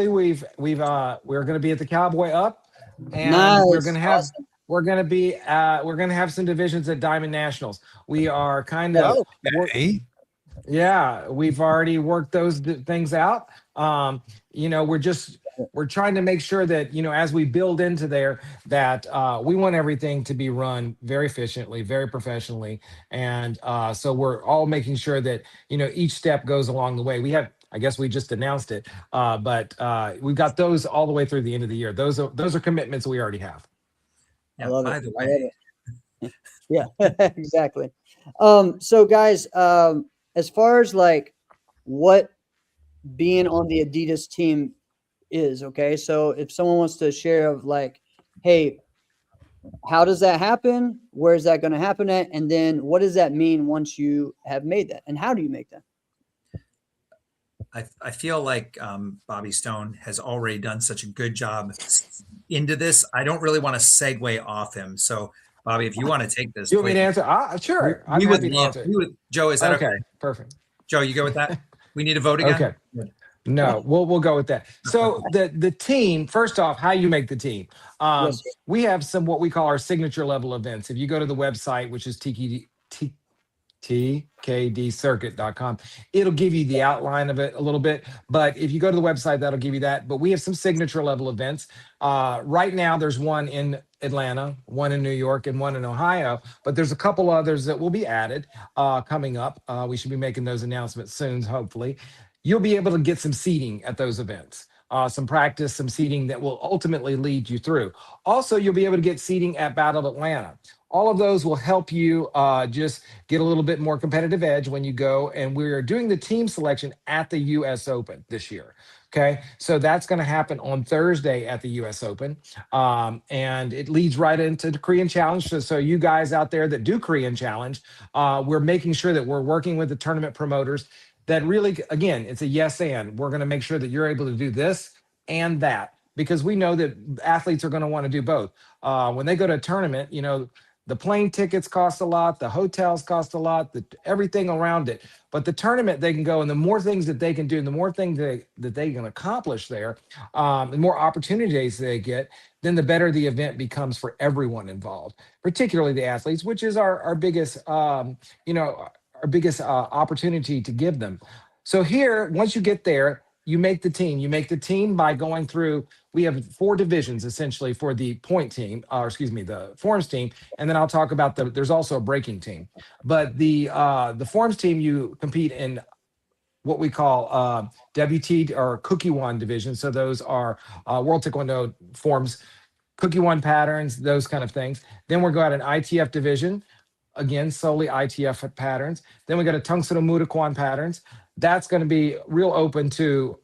we're going to be at the Cowboy Up, and nice. we're going to have Awesome. we're going to have some divisions at Diamond Nationals. We are kind of we've already worked those things out. We're trying to make sure that, as we build into there, that we want everything to be run very efficiently, very professionally. And so we're all making sure that, each step goes along the way. I guess we just announced it, but we've got those all the way through the end of the year. Those are commitments we already have. I love by it. the way. Yeah, exactly. So guys, as far as like what being on the Adidas team is, okay, so if someone wants to share of like, hey, how does that happen? Where is that going to happen at? And then what does that mean once you have made that? And how do you make that? I feel like Bobby Stone has already done such a good job into this. I don't really want to segue off him. So, Bobby, if you want to take this, You want me to please. answer? Sure. I'm We would happy to love. answer. Joe, is that okay? Perfect. Joe, you go with that? We need to vote again. Okay. No, we'll go with that. So the team, first off, how you make the team. Yes, sir. We have some what we call our signature level events. If you go to the website, which is tkdcircuit.com, it'll give you the outline of it a little bit. But if you go to the website, that'll give you that. But we have some signature level events. Right now, there's one in Atlanta, one in New York, and one in Ohio. But there's a couple others that will be added coming up. We should be making those announcements soon, hopefully. You'll be able to get some seating at those events. Some practice, some seating that will ultimately lead you through. Also, you'll be able to get seating at Battle Atlanta. All of those will help you just get a little bit more competitive edge when you go. And we're doing the team selection at the U.S. Open this year. Okay, so that's going to happen on Thursday at the U.S. Open. And it leads right into the Korean Challenge. So you guys out there that do Korean Challenge, we're making sure that we're working with the tournament promoters that really, again, it's a yes and. We're going to make sure that you're able to do this and that, because we know that athletes are going to want to do both. When they go to a tournament, the plane tickets cost a lot, the hotels cost a lot, everything around it. But the tournament, they can go, and the more things that they can do, the more things that they can accomplish there, the more opportunities they get, then the better the event becomes for everyone involved, particularly the athletes, which is our biggest, opportunity to give them. So here, once you get there, you make the team. You make the team by going through, we have 4 divisions essentially for the point team, the forms team. And then I'll talk about there's also a breaking team. But the forms team, you compete in what we call WT or Cookie One division. So those are World Taekwondo forms, Cookie One patterns, those kind of things. Then we'll go at an ITF division. Again, solely ITF patterns. Then we got a Tung Soo Muda Kwan patterns. That's going to be real open to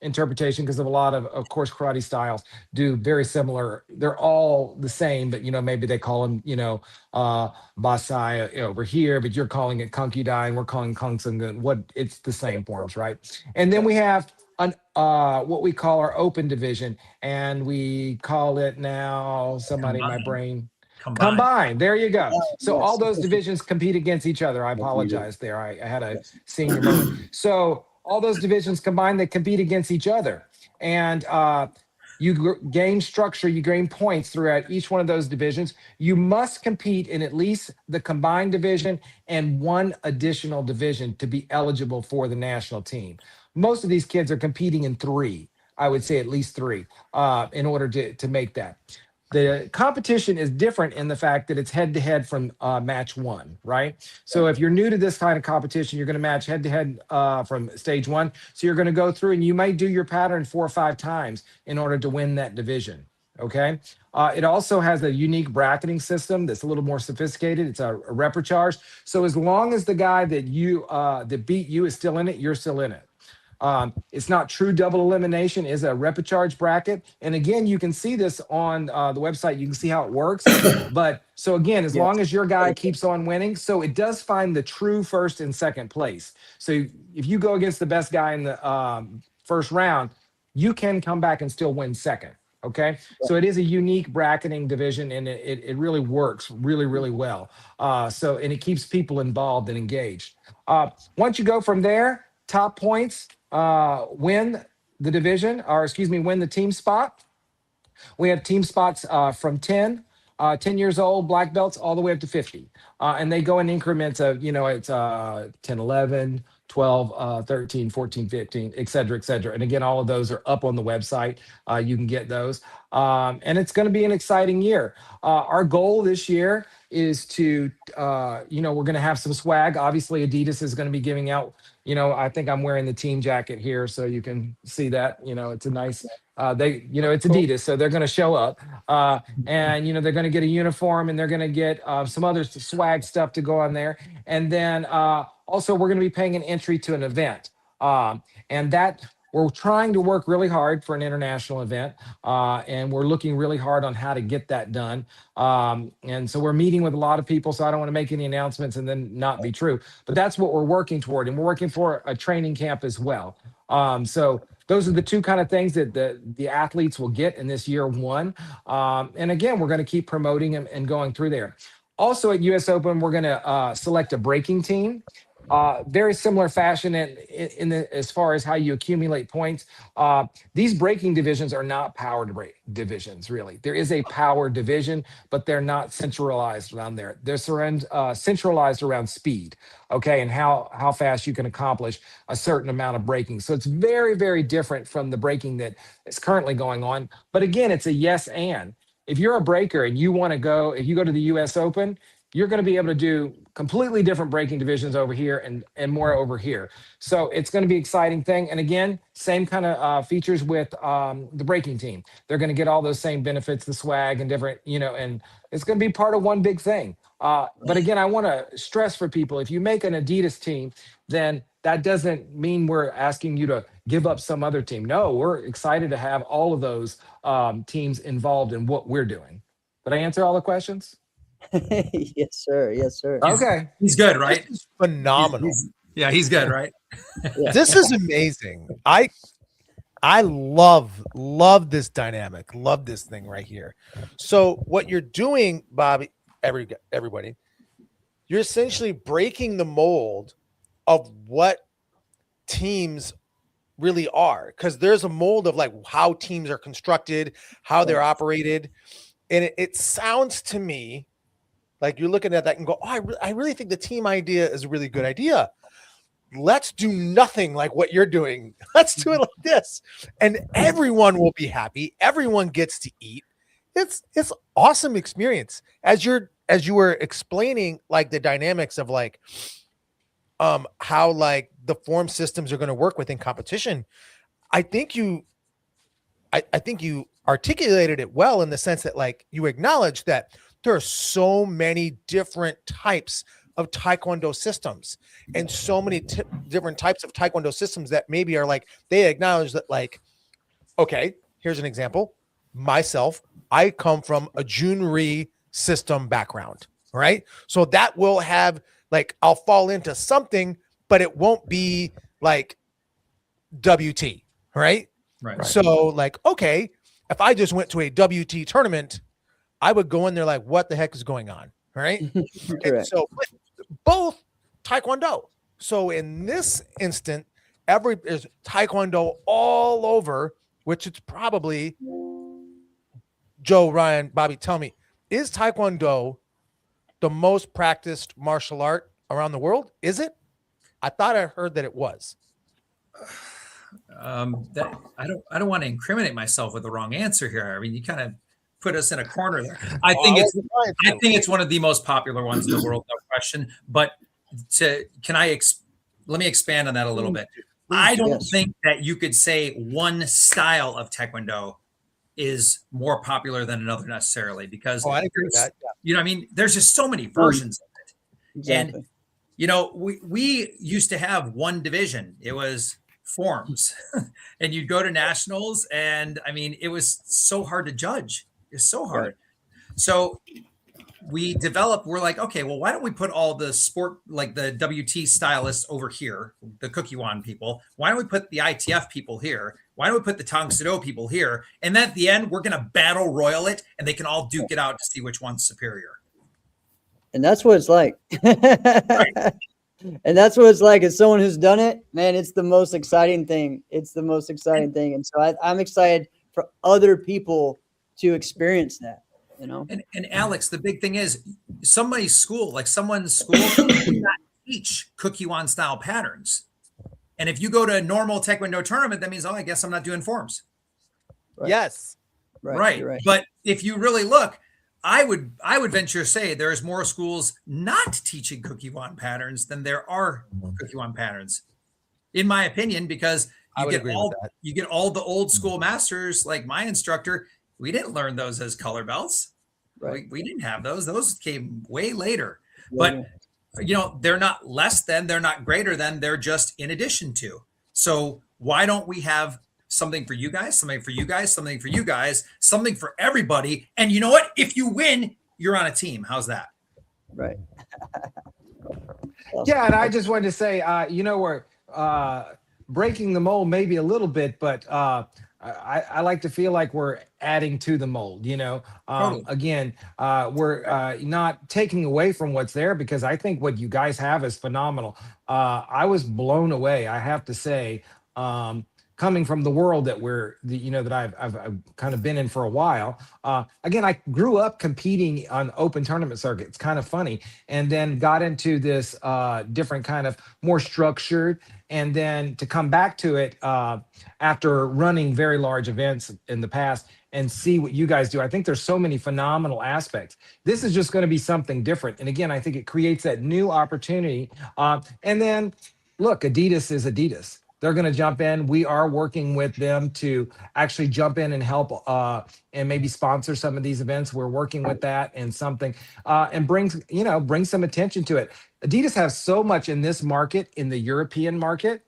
interpretation because of a lot of course, karate styles do very similar. They're all the same, but maybe they call them, Basai over here, but you're calling it Kunki Dai and we're calling Kung Sung. It's the same forms, right? And then we have what we call our open division, and we call it now. Somebody in my brain. Combined. There you go. So Yes. all those divisions compete against each other. I apologize there. I had a senior moment. So all those divisions combined, they compete against each other. And you gain structure, you gain points throughout each one of those divisions. You must compete in at least the combined division and one additional division to be eligible for the national team. Most of these kids are competing in 3. I would say at least 3 in order to make that. The competition is different in the fact that it's head-to-head from match 1, right? So if you're new to this kind of competition, you're going to match head-to-head from stage 1. So you're going to go through and you might do your pattern 4 or 5 times in order to win that division, okay? It also has a unique bracketing system that's a little more sophisticated. It's a reprecharge. So as long as the guy that beat you is still in it, you're still in it. It's not true double elimination, is a reprecharge bracket. And again, you can see this on the website. You can see how it works. But so again, as long as your guy keeps on winning, so it does find the true first and second place. So if you go against the best guy in the first round, you can come back and still win second. Okay. So it is a unique bracketing division and it really works really, really well. And it keeps people involved and engaged. Once you go from there, top points win the division, win the team spot. We have team spots from 10 years old, black belts, all the way up to 50. And they go in increments of, it's 10, 11, 12, 13, 14, 15, et cetera, et cetera. And again, all of those are up on the website. You can get those. And it's going to be an exciting year. Our goal this year is to, we're going to have some swag. Obviously, Adidas is going to be giving out, I think I'm wearing the team jacket here, so you can see that, it's a nice, it's Adidas, so they're going to show up and, they're going to get a uniform and they're going to get some other swag stuff to go on there. And then also we're going to be paying an entry to an event. And that we're trying to work really hard for an international event, and we're looking really hard on how to get that done. And so we're meeting with a lot of people, so I don't want to make any announcements and then not be true. But that's what we're working toward, and we're working for a training camp as well. So those are the two kind of things that the athletes will get in this year one. And again, we're going to keep promoting them and going through there. Also at US Open, we're going to select a breaking team. Very similar fashion in the, as far as how you accumulate points. These breaking divisions are not powered divisions, really. There is a power division, but they're not centralized around there. They're centralized around speed, okay, and how fast you can accomplish a certain amount of breaking. So it's very, very different from the breaking that is currently going on. But again, it's a yes and. If you're a breaker and you want to go, if you go to the US Open, you're going to be able to do completely different breaking divisions over here and more over here. So it's going to be an exciting thing. And again, same kind of features with the breaking team. They're going to get all those same benefits, the swag and different, and it's going to be part of one big thing. But again, I want to stress for people, if you make an Adidas team, then that doesn't mean we're asking you to give up some other team. No, we're excited to have all of those teams involved in what we're doing. Did I answer all the questions? Yes, sir. Yes, sir. Okay. He's good, right? This is phenomenal. He's good, right? Yeah. This is amazing. I love this dynamic. Love this thing right here. So what you're doing, Bobby, everybody, you're essentially breaking the mold of what teams really are, because there's a mold of like how teams are constructed, how they're operated, and it sounds to me like you're looking at that and go, oh, I really think the team idea is a really good idea. Let's do nothing like what you're doing. Let's do it like this. And everyone will be happy. Everyone gets to eat. It's awesome experience. As you were explaining like the dynamics of like how like the form systems are going to work within competition. I think you articulated it well in the sense that like you acknowledge that there are so many different types of Taekwondo systems and so many different types of Taekwondo systems that maybe are like, they acknowledge that like, okay, here's an example. Myself, I come from a Junri system background, right? So that will have like, I'll fall into something, but it won't be like WT, right? Right. So like, okay, if I just went to a WT tournament, I would go in there like, what the heck is going on? Right. And so both Taekwondo. So in this instant, there's Taekwondo all over, which it's probably Joe, Ryan, Bobby, tell me, is Taekwondo the most practiced martial art around the world? Is it? I thought I heard that it was. That I don't want to incriminate myself with the wrong answer here. I mean, you kind of put us in a corner there. I think it's one of the most popular ones in the world, no question. But let me expand on that a little bit. I don't think that you could say one style of Taekwondo is more popular than another necessarily, because I agree with that. Yeah. You know, I mean, there's just so many versions of it. Exactly. And you know, we used to have one division. It was forms, and you'd go to nationals, and I mean, it was so hard to judge. It's so hard. Right. So we're like, okay, well, why don't we put all the sport, like the WT stylists over here, the Cookie Wand people? Why don't we put the ITF people here? Why don't we put the Tang Soo Do people here? And then at the end, we're going to battle royal it, and they can all duke it out to see which one's superior. And that's what it's like. Right. And that's what it's like. As someone who's done it, man, it's the most exciting thing. It's the most exciting thing. And so I'm excited for other people to experience that, you know? And Alex, the big thing is someone's school does not teach Cookie Wand style patterns. And if you go to a normal Taekwondo tournament, that means, I guess I'm not doing forms. Right. Yes. Right. But if you really look, I would venture to say there's more schools not teaching Cookie Wand patterns than there are Cookie Wand patterns, in my opinion, because you get all the old school masters, like my instructor. We didn't learn those as color belts. Right. We didn't have those. Those came way later. Yeah. But, you know, they're not less than, they're not greater than, they're just in addition to. So why don't we have something for you guys, something for you guys, something for you guys, something for everybody? And you know what? If you win, you're on a team. How's that? Right. Yeah, and I just wanted to say, we're breaking the mold maybe a little bit, but I like to feel like we're adding to the mold. Totally. Again, we're not taking away from what's there, because I think what you guys have is phenomenal. I was blown away, I have to say. Coming from the world that that I've kind of been in for a while. Again, I grew up competing on open tournament circuit. It's kind of funny, and then got into this different kind of more structured, and then to come back to it after running very large events in the past and see what you guys do. I think there's so many phenomenal aspects. This is just going to be something different, and again, I think it creates that new opportunity. And then, look, Adidas is Adidas. They're going to jump in. We are working with them to actually jump in and help and maybe sponsor some of these events. We're working with that and something and bring some attention to it. Adidas has so much in this market, in the European market,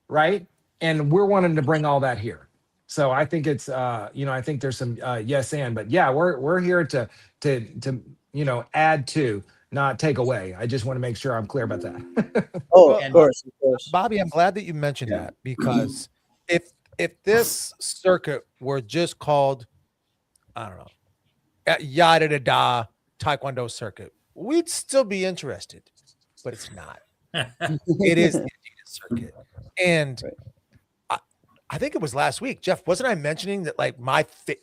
right? And we're wanting to bring all that here. So I think it's I think there's some yes and, but yeah, we're here to add to, not take away. I just want to make sure I'm clear about that. Oh, of course. Bobby, I'm glad that you mentioned that, because if this circuit were just called, I don't know, yada da da Taekwondo circuit, we'd still be interested, but it's not. It is the Adidas circuit, and I think it was last week, Jeff. Wasn't I mentioning that? Like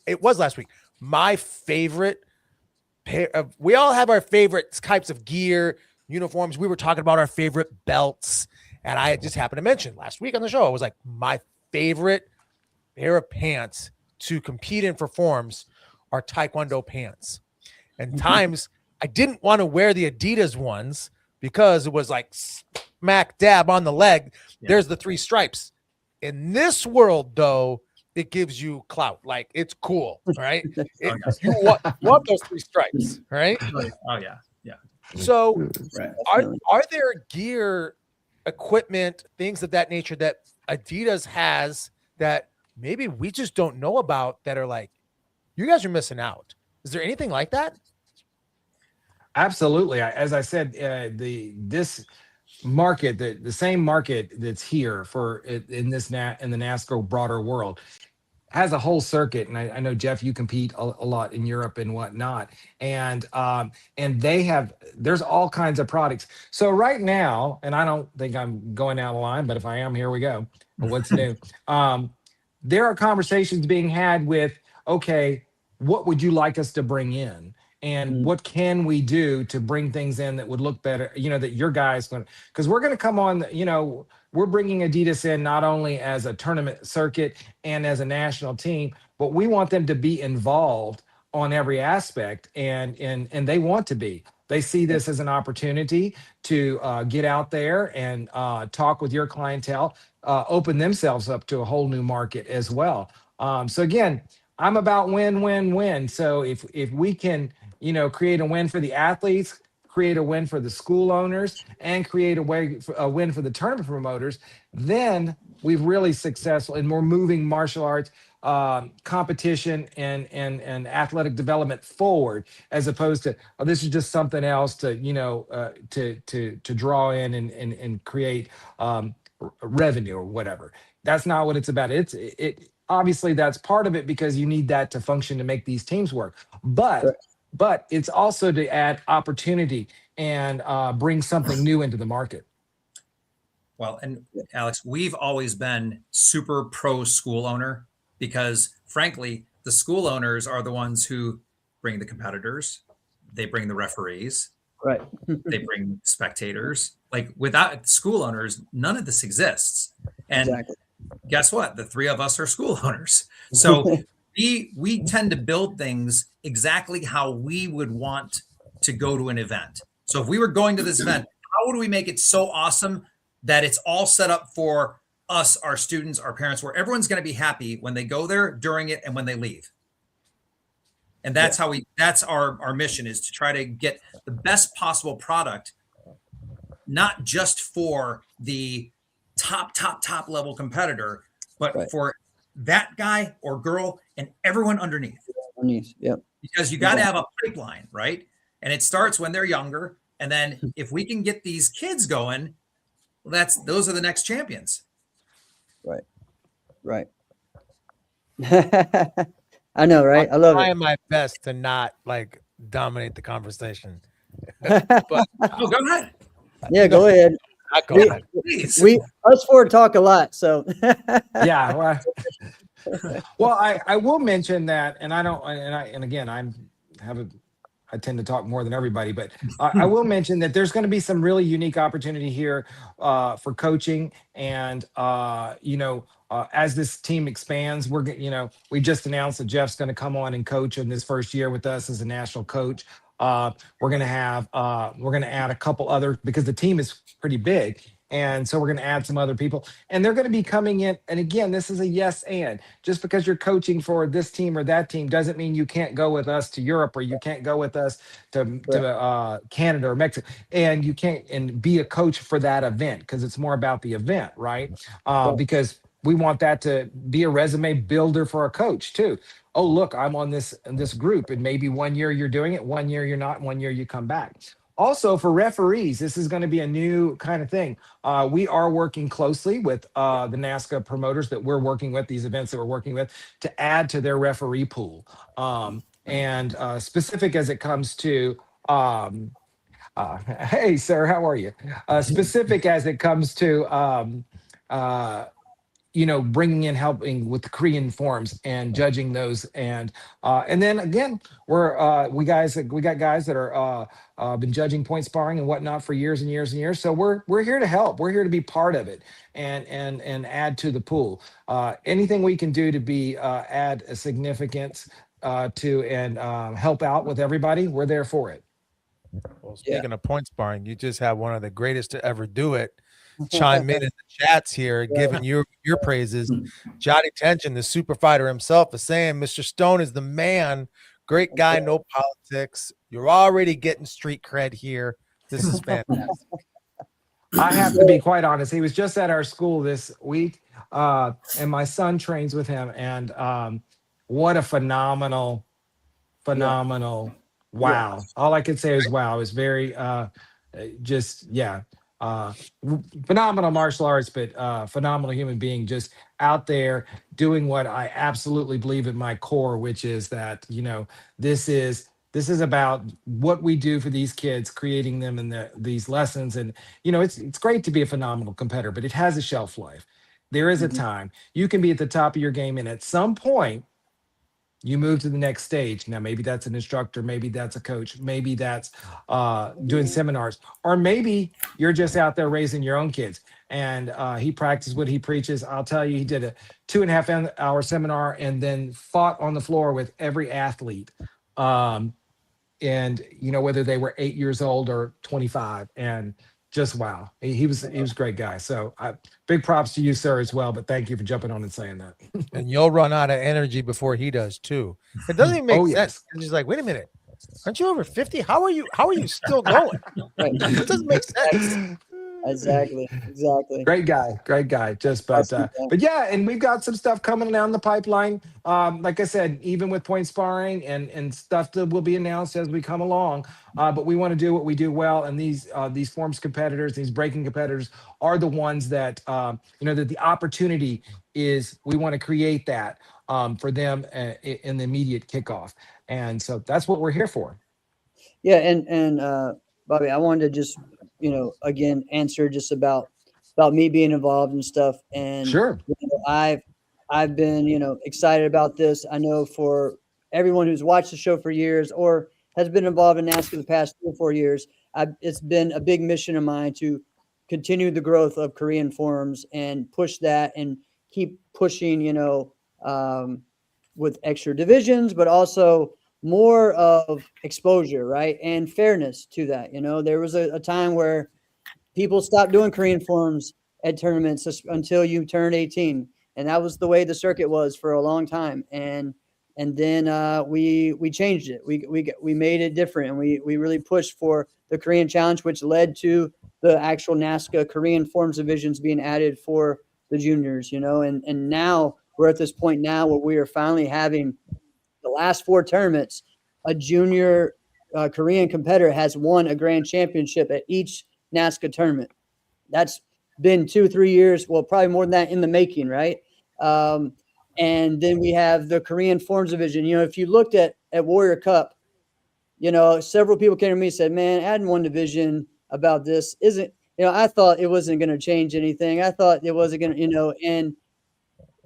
it was last week. My favorite pair of, we all have our favorite types of gear, uniforms. We were talking about our favorite belts, and I just happened to mention last week on the show, I was like, my favorite pair of pants to compete in for forms are Taekwondo pants. And times I didn't want to wear the Adidas ones because it was like smack dab on the leg. Yeah. There's the 3 stripes. In this world, though, it gives you clout. Like, it's cool, right? You want those 3 stripes, right? Oh yeah, yeah. So, are there gear, equipment, things of that nature that Adidas has that maybe we just don't know about, that are like, you guys are missing out? Is there anything like that? Absolutely. As I said, this market, the same market that's here for in the NASCAR broader world, has a whole circuit. And I know, Jeff, you compete a lot in Europe and whatnot, and there's all kinds of products. So right now, and I don't think I'm going down the line, but if I am, here we go. What's new? There are conversations being had with, okay, what would you like us to bring in? And what can we do to bring things in that would look better, that your guys, because we're going to come on, we're bringing Adidas in not only as a tournament circuit and as a national team, but we want them to be involved on every aspect, and they want to be. They see this as an opportunity to get out there and talk with your clientele, open themselves up to a whole new market as well. So again, I'm about win, win, win. So if we can, create a win for the athletes, create a win for the school owners, and create a win for the tournament promoters, then we've really successful, and we're moving martial arts competition and athletic development forward, as opposed to, oh, this is just something else to to draw in and create revenue or whatever. That's not what it's about. It obviously that's part of it, because you need that to function to make these teams work. But it's also to add opportunity and bring something new into the market. Well, and Alex, we've always been super pro school owner, because frankly, the school owners are the ones who bring the competitors, they bring the referees, right? They bring spectators. Like, without school owners, none of this exists. And exactly. Guess what? The 3 of us are school owners. So we tend to build things exactly how we would want to go to an event. So if we were going to this event, how would we make it so awesome that it's all set up for us, our students, our parents, where everyone's going to be happy when they go there, during it, and when they leave? And that's that's our mission, is to try to get the best possible product, not just for the top level competitor, but Right. for that guy or girl and everyone underneath, Yep. because you got to have a pipeline, right? And it starts when they're younger. And then if we can get these kids going, well, those are the next champions. Right. I know, right? I love it. Trying my best to not like dominate the conversation. Oh, go ahead. Yeah, go ahead. Please. Us four talk a lot, so Yeah. Well, I will mention that, and again, I tend to talk more than everybody, but I will mention that there's going to be some really unique opportunity here for coaching, and as this team expands, we just announced that Jeff's going to come on and coach in this first year with us as a national coach. We're going to add a couple other, because the team is pretty big. And so we're going to add some other people, and they're going to be coming in. And again, this is a yes and. Just because you're coaching for this team or that team doesn't mean you can't go with us to Europe, or you can't go with us to Canada or Mexico, and you can't and be a coach for that event, because it's more about the event, right? Because we want that to be a resume builder for a coach too. Oh, look, I'm on this group, and maybe 1 year you're doing it, 1 year you're not, 1 year you come back. Also, for referees, this is going to be a new kind of thing. We are working closely with the NASCA promoters that we're working with, these events that we're working with, to add to their referee pool. And specific as it comes to, hey, sir, how are you? Specific as it comes to, bringing in, helping with the Korean forms and judging those, and then again, we got guys that are been judging point sparring and whatnot for years and years and years. So we're here to help. We're here to be part of it and add to the pool. Anything we can do to be add a significance to and help out with everybody, we're there for it. Well, speaking of point sparring, you just had one of the greatest to ever do it chime in the chats here, giving your praises. Johnny Tension, the super fighter himself, is saying Mr. Stone is the man. Great guy, no politics. You're already getting street cred here. This is fantastic. I have to be quite honest. He was just at our school this week, and my son trains with him. And what a phenomenal. Wow. All I could say is wow. It was very phenomenal martial arts, but phenomenal human being, just out there doing what I absolutely believe in my core, which is that, this is about what we do for these kids, creating them in these lessons. And, it's great to be a phenomenal competitor, but it has a shelf life. There is a time you can be at the top of your game, and at some point you move to the next stage. Now, maybe that's an instructor, maybe that's a coach, maybe that's doing seminars, or maybe you're just out there raising your own kids. And he practiced what he preaches. I'll tell you, he did a 2.5 hour seminar and then fought on the floor with every athlete. And whether they were 8 years old or 25, and just wow, he was a great guy. So big props to you, sir, as well. But thank you for jumping on and saying that. And you'll run out of energy before he does too. It doesn't even make sense. Yes. It's just like, wait a minute, aren't you over 50? How are you still going? It doesn't make sense. Exactly. Great guy. But yeah, and we've got some stuff coming down the pipeline. Like I said, even with point sparring and stuff that will be announced as we come along. But we want to do what we do well, and these forms competitors, these breaking competitors, are the ones that that the opportunity is. We want to create that for them in the immediate kickoff, and so that's what we're here for. Yeah, and Bobby, I wanted to just again answer just about me being involved and stuff. And sure, I've been excited about this. I know for everyone who's watched the show for years or has been involved in NASCAR the past 3 or 4 years, it's been a big mission of mine to continue the growth of Korean forms and push that and keep pushing, with extra divisions, but also more of exposure, right? And fairness to that. There was a time where people stopped doing Korean forms at tournaments until you turned 18. And that was the way the circuit was for a long time. And then we changed it. We made it different, and we really pushed for the Korean Challenge, which led to the actual NASCA Korean Forms divisions being added for the juniors, and now we're at this point now where we are finally having the last 4 tournaments. A junior Korean competitor has won a grand championship at each NASCA tournament. That's been 2-3 years, well, probably more than that in the making, right? And then we have the Korean Forms division. If you looked at Warrior Cup, several people came to me and said, man, adding one division about this isn't, I thought it wasn't going to change anything. I thought it wasn't going to, and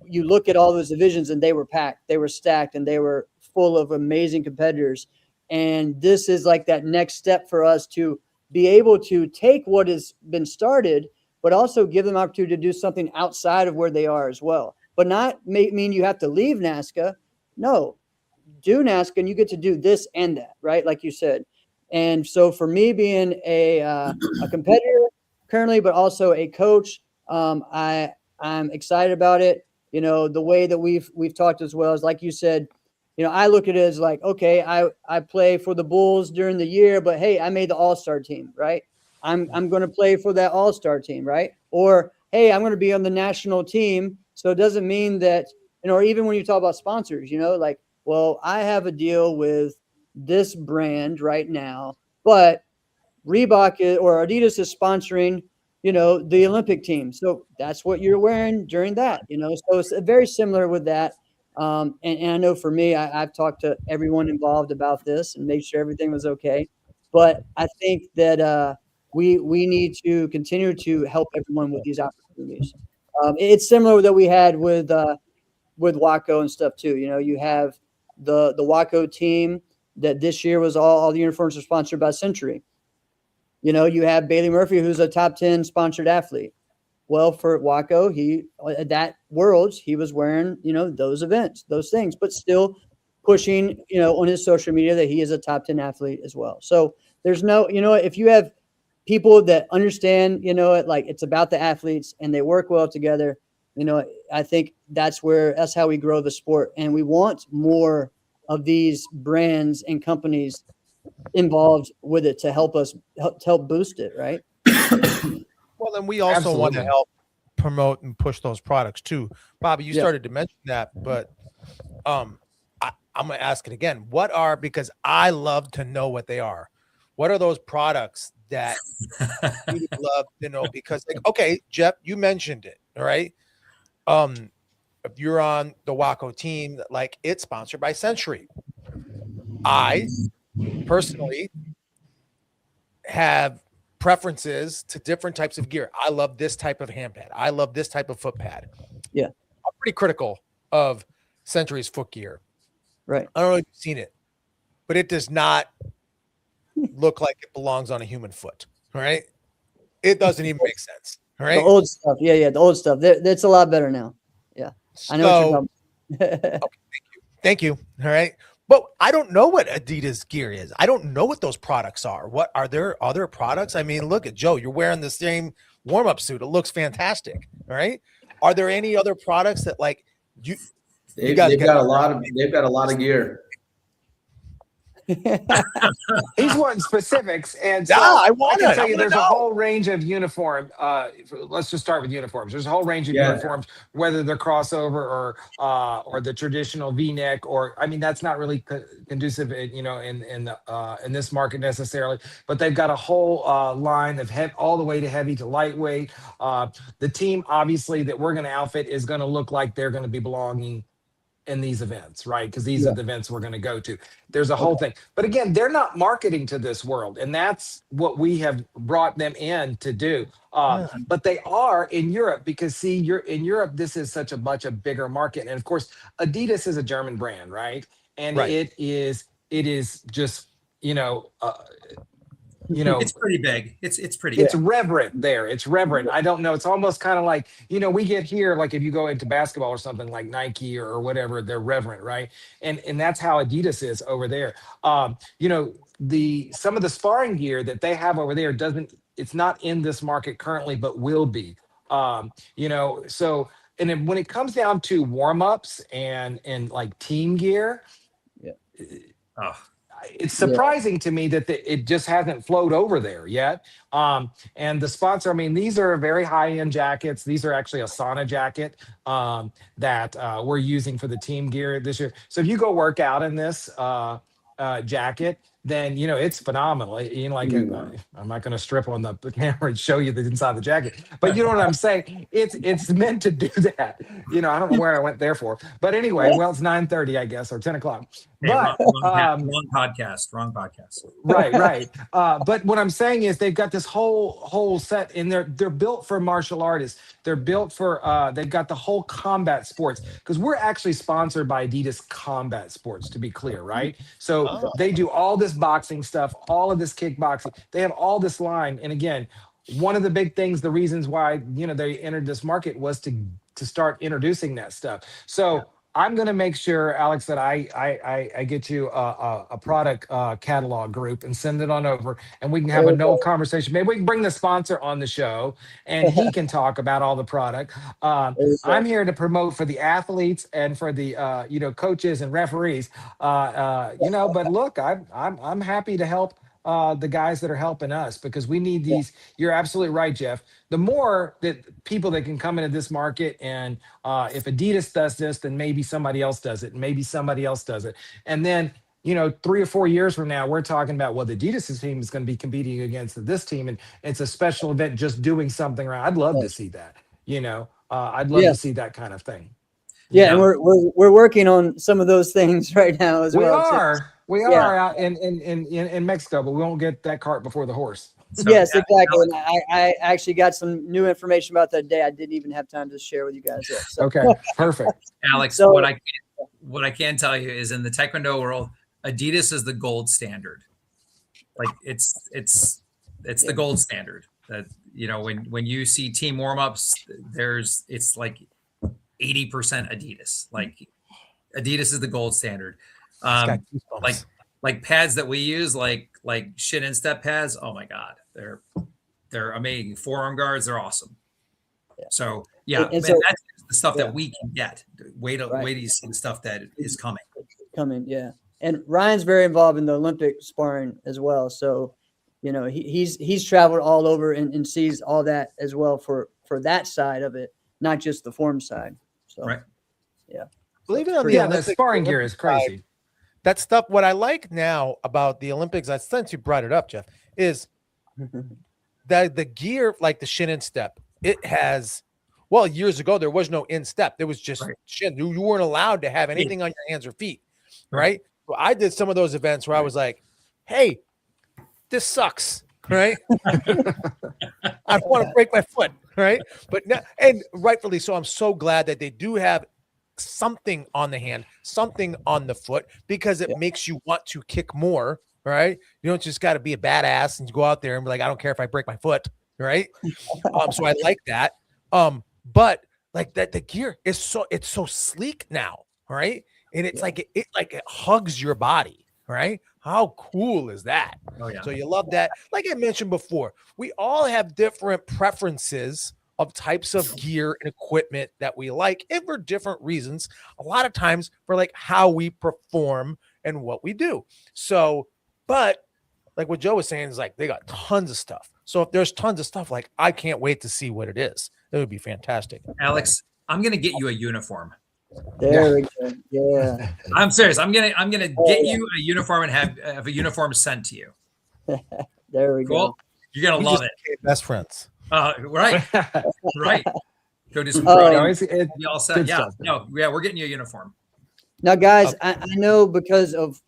you look at all those divisions and they were packed, they were stacked, and they were full of amazing competitors. And this is like that next step for us to be able to take what has been started, but also give them opportunity to do something outside of where they are as well. But not mean you have to leave NASCA. No, do NASCA and you get to do this and that, right? Like you said. And so for me being a competitor currently, but also a coach, I'm excited about it. The way that we've talked as well is, like you said, I look at it as like, okay, I play for the Bulls during the year, but hey, I made the All-Star team, right? I'm going to play for that All-Star team, right? Or hey, I'm going to be on the national team. So it doesn't mean that, or even when you talk about sponsors, like, well, I have a deal with this brand right now, but Reebok or Adidas is sponsoring, the Olympic team. So that's what you're wearing during that, so it's very similar with that. And I know for me, I've talked to everyone involved about this and made sure everything was okay. But I think that we need to continue to help everyone with these opportunities. It's similar that we had with Waco and stuff too. You have the Waco team that this year was all the uniforms are sponsored by Century. You have Bailey Murphy, who's a top 10 sponsored athlete. Well, for Waco, he at Worlds, he was wearing, those events, those things, but still pushing, on his social media that he is a top 10 athlete as well. So there's no, if you have people that understand, like it's about the athletes and they work well together, I think that's how we grow the sport. And we want more of these brands and companies involved with it to help boost it, right? Well, and we also want to help promote and push those products too. Bobby, you started to mention that, but I'm going to ask it again. Because I love to know what they are. What are those products that you love to know? Because, okay, Jeff, you mentioned it, all right? If you're on the Waco team, like it's sponsored by Century. I personally have preferences to different types of gear. I love this type of hand pad. I love this type of foot pad. Yeah. I'm pretty critical of Century's foot gear. Right. I don't know if you've seen it, but it does not look like it belongs on a human foot. All right. It doesn't even make sense. All right. The old stuff. Yeah. The old stuff. That's a lot better now. Yeah. I know what you're talking about. Okay, thank you. All right. But I don't know what Adidas gear is. I don't know what those products are. What are there other products? I mean, look at Joe. You're wearing the same warm-up suit. It looks fantastic. All right. Are there any other products that like you? They've got a lot of gear. He's wanting specifics, and so I can tell you there's a whole range of uniform. Let's just start with uniforms. There's a whole range of uniforms, whether they're crossover or the traditional V-neck, or I mean that's not really conducive, in this market necessarily. But they've got a whole line of all the way to heavy to lightweight. The team obviously that we're going to outfit is going to look like they're going to be belonging in these events, right? Because these are the events we're going to go to. There's a whole thing. But again, they're not marketing to this world. And that's what we have brought them in to do. But they are in Europe because, see, in Europe, this is such a much a bigger market. And of course, Adidas is a German brand, right? And it is just, it's pretty big. It's pretty big. It's reverent there. It's reverent. I don't know. It's almost kind of like, we get here, like if you go into basketball or something like Nike or whatever, they're reverent, right? And that's how Adidas is over there. Some of the sparring gear that they have over there it's not in this market currently, but will be. So and then when it comes down to warm-ups and like team gear, it's surprising to me that it just hasn't flowed over there yet. And the sponsor, I mean, these are very high-end jackets. These are actually a sauna jacket that we're using for the team gear this year. So if you go work out in this jacket, then it's phenomenal. I'm not going to strip on the camera and show you the inside of the jacket, but you know what I'm saying. It's meant to do that. I don't know where I went there for, but anyway, well, it's 9:30, I guess, or 10 o'clock. Hey, But wrong podcast. right. But what I'm saying is they've got this whole set, and they're built for martial artists. They're built for they've got the whole combat sports, because we're actually sponsored by Adidas Combat Sports, to be clear, right? So they do all this boxing stuff, all of this kickboxing. They have all this line, and again, one of the big things, the reasons why they entered this market was to start introducing that stuff. So I'm going to make sure, Alex, that I get you a product catalog group and send it on over, and we can have a no conversation. Maybe we can bring the sponsor on the show, and he can talk about all the product. I'm here to promote for the athletes and for the coaches and referees. But look, I'm happy to help the guys that are helping us, because we need these. You're absolutely right, Jeff. The more that people that can come into this market, and if Adidas does this, then maybe somebody else does it, and maybe somebody else does it. And then, 3 or 4 years from now, we're talking about, well, the Adidas team is going to be competing against this team, and it's a special event just doing something around. I'd love to see that. I'd love to see that kind of thing. Yeah, and we're working on some of those things right now as well. We are out in Mexico, but we won't get that cart before the horse. So, yes, exactly. And I actually got some new information about that day. I didn't even have time to share with you guys yet. So. Okay, perfect. Alex, what I can tell you is, in the Taekwondo world, Adidas is the gold standard. Like it's the gold standard. That when you see team warm-ups, it's like 80% Adidas. Like Adidas is the gold standard. Like pads that we use, like shin and step pads. Oh my God, they're amazing. Forearm guards, they're awesome. Yeah. So and so, that's the stuff that we can get. Wait till you see the stuff that is coming. Yeah. And Ryan's very involved in the Olympic sparring as well. So, he's traveled all over and sees all that as well for that side of it, not just the form side. So, yeah. Believe it or not, the sparring gear is crazy. That stuff, what I like now about the Olympics, since you brought it up, Jeff, is that the gear, like the shin and step, it has, years ago, there was no instep. There was just shin. You weren't allowed to have anything on your hands or feet, right? So I did some of those events where I was like, hey, this sucks, right? I don't want to break my foot, right? But now, and rightfully so, I'm so glad that they do have something on the hand, something on the foot, because it makes you want to kick more, right? You don't just got to be a badass and go out there and be like, I don't care if I break my foot, right? So I like that. But like that, the gear is so sleek now, right? And it's like it hugs your body, right? How cool is that? Oh yeah. So you love that. Like I mentioned before, we all have different preferences of types of gear and equipment that we like, and for different reasons. A lot of times for like how we perform and what we do. So, but like what Joe was saying is like they got tons of stuff. So if there's tons of stuff, like I can't wait to see what it is. It would be fantastic. Alex, I'm gonna get you a uniform. There we go. Yeah. I'm serious. I'm gonna get you a uniform and have a uniform sent to you. There we go. You're gonna love it. Best friends. Right. Go do some be all set. Yeah. We're getting you a uniform. Now, guys, I know because of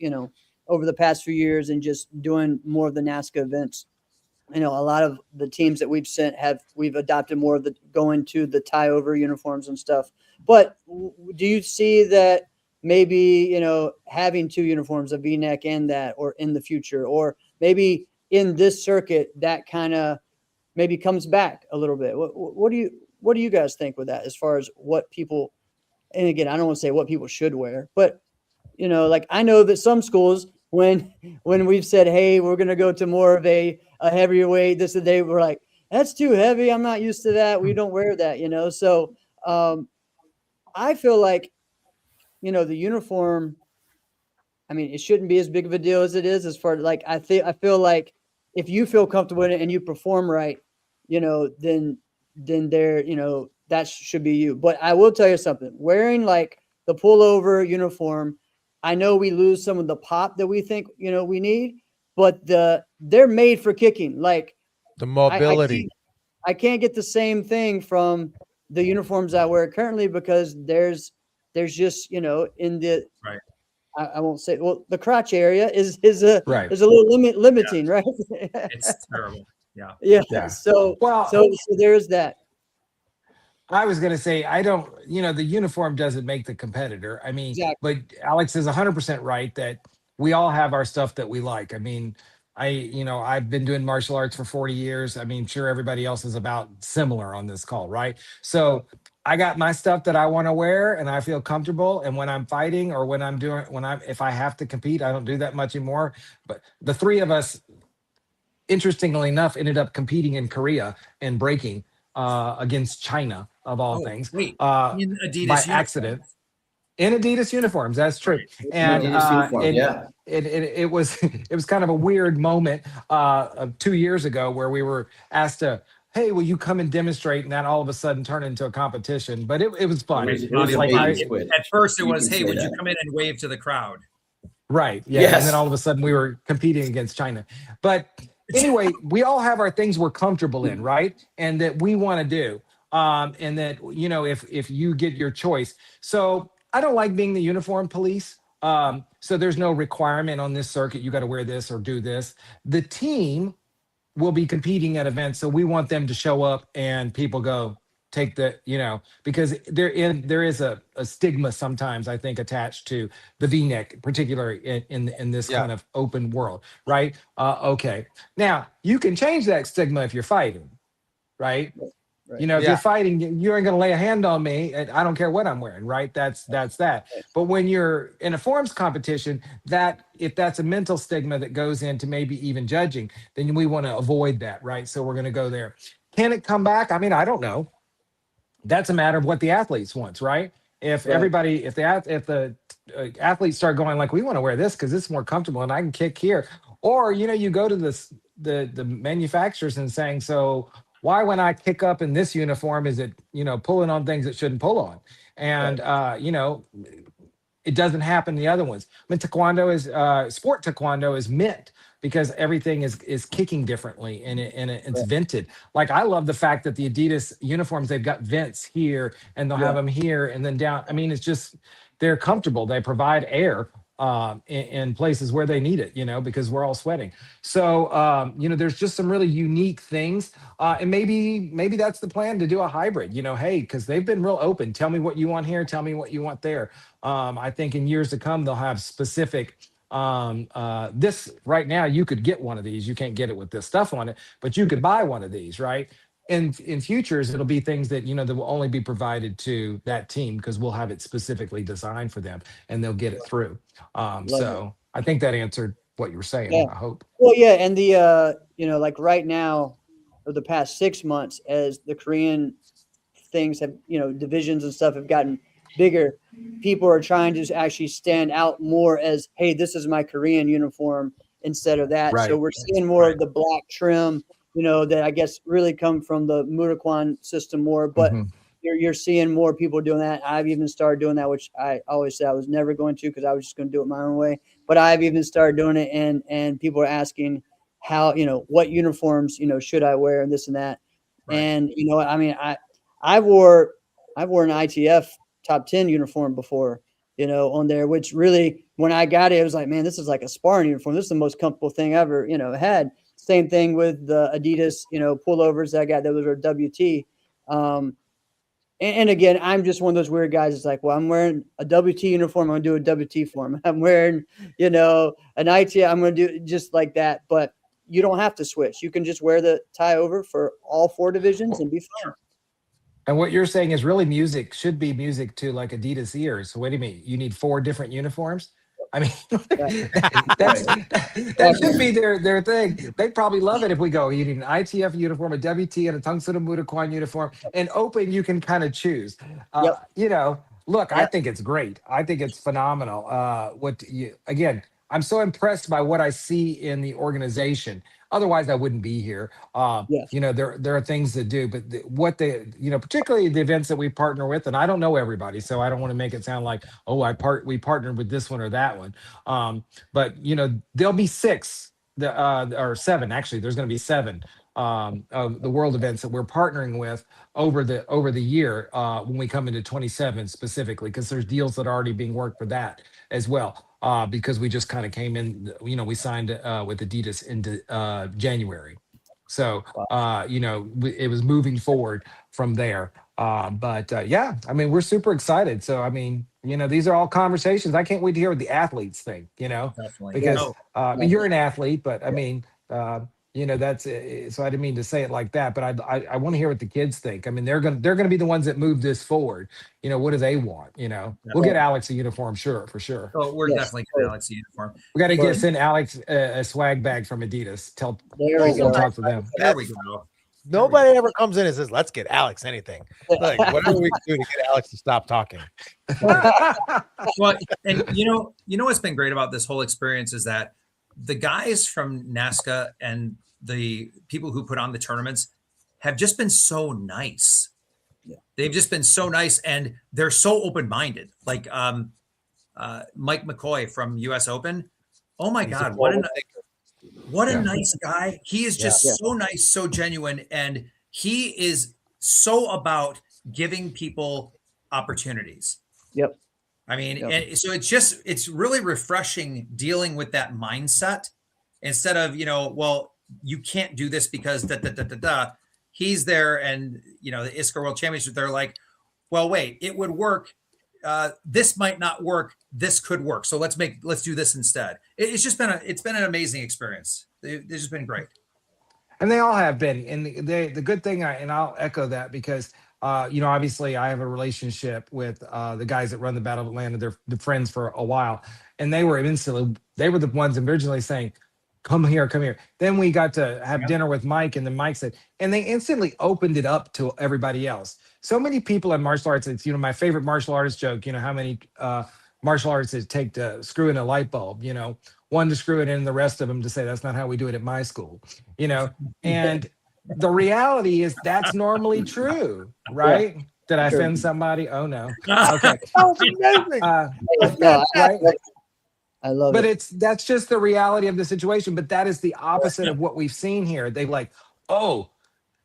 over the past few years and just doing more of the NASCA events, a lot of the teams that we've sent we've adopted more of the going to the tie over uniforms and stuff. But do you see that maybe having two uniforms, a V-neck and that, or in the future, or maybe in this circuit that kind of maybe comes back a little bit? What do you guys think with that, as far as what people, and again, I don't want to say what people should wear, but like I know that some schools, when we've said, hey, we're going to go to more of a heavier weight, this and they were like, that's too heavy. I'm not used to that. We don't wear that, So I feel like, the uniform I mean, it shouldn't be as big of a deal as it is. As far like I feel like if you feel comfortable in it and you perform right, then there, that should be you. But I will tell you something: wearing like the pullover uniform, I know we lose some of the pop that we think we need, but they're made for kicking. Like The mobility. I can't get the same thing from the uniforms I wear currently because there's just in the Right. I won't say the crotch area is Right. is a little limiting, right? It's terrible. Yeah. Yeah. Yeah. So Well, so there's that. I was going to say, I don't, the uniform doesn't make the competitor. I mean, Exactly. but Alex is 100% right that we all have our stuff that we like. I mean, I've been doing martial arts for 40 years. I mean, sure, everybody else is about similar on this call, right? So I got my stuff that I want to wear and I feel comfortable. And when I'm fighting or if I have to compete, I don't do that much anymore. But the three of us, interestingly enough, ended up competing in Korea and breaking against China of all things, Wait, in Adidas by uniform. accident in Adidas uniforms. That's true. Right. And Adidas uniform, yeah. it was it was kind of a weird moment 2 years ago where we were asked to, hey, will you come and demonstrate? And that all of a sudden turned into a competition. But it was fun. It It was a like baby squid. At first, it You was, can hey, say would you that. come in and wave to the crowd? Right. Yeah. Yes. And then all of a sudden we were competing against China. But anyway, we all have our things we're comfortable in, right? And that we want to do. And that, if you get your choice. So I don't like being the uniform police. So there's no requirement on this circuit. You got to wear this or do this. The team will be competing at events. So we want them to show up and people go, take the, because there is a stigma sometimes, I think, attached to the V-neck, particularly in this kind of open world, right? Okay. Now you can change that stigma if you're fighting, right? Right. If you're fighting, you ain't gonna lay a hand on me. I don't care what I'm wearing, right? That's that. But when you're in a forms competition, that if that's a mental stigma that goes into maybe even judging, then we want to avoid that, right? So we're gonna go there. Can it come back? I mean, I don't know. That's a matter of what the athletes wants, right? If everybody, if the athletes start going like, we want to wear this because it's more comfortable and I can kick here, or you go to the manufacturers and saying, so why when I kick up in this uniform is it pulling on things it shouldn't pull on, and it doesn't happen in the other ones. I mean, sport taekwondo is meant because everything is kicking differently and it's vented. Like I love the fact that the Adidas uniforms, they've got vents here and they'll have them here and then down. I mean, it's just, they're comfortable. They provide air in places where they need it, because we're all sweating. So, there's just some really unique things. And maybe that's the plan, to do a hybrid, hey, because they've been real open. Tell me what you want here. Tell me what you want there. I think in years to come, they'll have specific this right now, you could get one of these. You can't get it with this stuff on it, but you could buy one of these, right? And in futures, it'll be things that, that will only be provided to that team because we'll have it specifically designed for them and they'll get it through. So I think that answered what you were saying, I hope. Well, yeah. And the, like right now, or the past 6 months, as the Korean things have, divisions and stuff have gotten bigger, people are trying to actually stand out more as, hey, this is my Korean uniform instead of that. Right. So we're seeing more of the black trim, that I guess really come from the Murakwan system more, but you're seeing more people doing that. I've even started doing that, which I always said I was never going to, because I was just going to do it my own way, but I've even started doing it. And people are asking how, what uniforms, should I wear and this and that. Right. And, I mean, I wore an ITF top 10 uniform before, on there, which really, when I got it, it was like, man, this is like a sparring uniform. This is the most comfortable thing I ever, had. Same thing with the Adidas, pullovers that I got. Those were WT. And again, I'm just one of those weird guys. It's like, well, I'm wearing a WT uniform. I'm going to do a WT form. I'm wearing, an ITF. I'm going to do just like that. But you don't have to switch. You can just wear the tie over for all 4 divisions and be fine. And what you're saying is really should be music to like Adidas ears. So what do you mean? You need 4 different uniforms? I mean, that should be their thing. They'd probably love it if we go, you need an ITF uniform, a WT, and a Tungsten Mudaquan uniform. And open, you can kind of choose. Look, I think it's great. I think it's phenomenal. Again, I'm so impressed by what I see in the organization. Otherwise, I wouldn't be here. Yes. There are things to do, but particularly the events that we partner with, and I don't know everybody, so I don't want to make it sound like, oh, we partnered with this one or that one. But there'll be six, or seven. Actually, there's going to be seven of the world events that we're partnering with over the year when we come into 27 specifically, because there's deals that are already being worked for that as well. Because we just kind of came in, we signed with Adidas into January. So, it was moving forward from there. Yeah, I mean, we're super excited. So, I mean, these are all conversations. I can't wait to hear what the athletes think, Definitely. because you're an athlete, but I mean, that's so I didn't mean to say it like that, but I want to hear what the kids think. I mean, they're gonna be the ones that move this forward. What do they want? We'll get Alex a uniform, for sure. Oh, we're definitely getting Alex a uniform. We got to send Alex a swag bag from Adidas. There we go. Talk to them. There we go. Nobody ever comes in and says, "Let's get Alex anything." Like, whatever we can do to get Alex to stop talking. Well, and what's been great about this whole experience is that the guys from NASCA and the people who put on the tournaments have just been so nice. Yeah. They've just been so nice, and they're so open-minded. Like Mike McCoy from US Open. Oh my God, what a nice guy. He is just so nice, so genuine, and he is so about giving people opportunities. Yep. I mean, and so it's really refreshing dealing with that mindset instead of, well, you can't do this because he's there, and the ISCA World Championship, they're like, well, wait, it would work. This might not work. This could work. So let's do this instead. It's been an amazing experience. They've just been great. And they all have been. And the good thing, and I'll echo that, because obviously I have a relationship with the guys that run the Battle of Atlanta. They're the friends for a while, and they were the ones originally saying, come here. Then we got to have dinner with Mike, and then Mike said, and they instantly opened it up to everybody else. So many people in martial arts, it's, my favorite martial artist joke, how many martial artists it take to screw in a light bulb, one to screw it in, the rest of them to say, that's not how we do it at my school, and the reality is that's normally true, right? Yeah. Did I offend somebody? Oh no. Okay. Oh, it's amazing. Right? I love it. But that's just the reality of the situation. But that is the opposite of what we've seen here. They like, oh,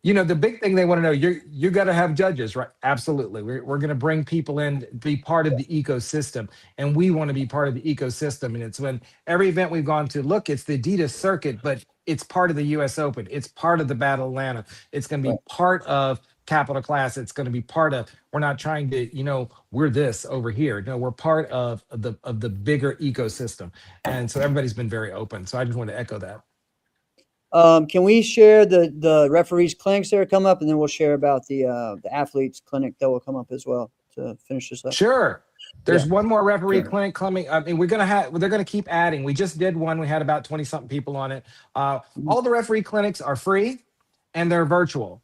the big thing they want to know, you got to have judges, right? Absolutely. We're going to bring people in, be part of the ecosystem, and we want to be part of the ecosystem. And it's when every event we've gone to, look, it's the Adidas circuit, but it's part of the US Open. It's part of the Battle of Atlanta. It's going to be part of Capital Class. It's going to be part of, we're not trying to, we're this over here. No, we're part of the bigger ecosystem. And so everybody's been very open. So I just want to echo that. Can we share the referees clinics that are coming up, and then we'll share about the athletes clinic that will come up as well to finish this up? Sure. There's one more referee clinic coming. I mean, they're going to keep adding. We just did one. We had about 20 something people on it. All the referee clinics are free and they're virtual.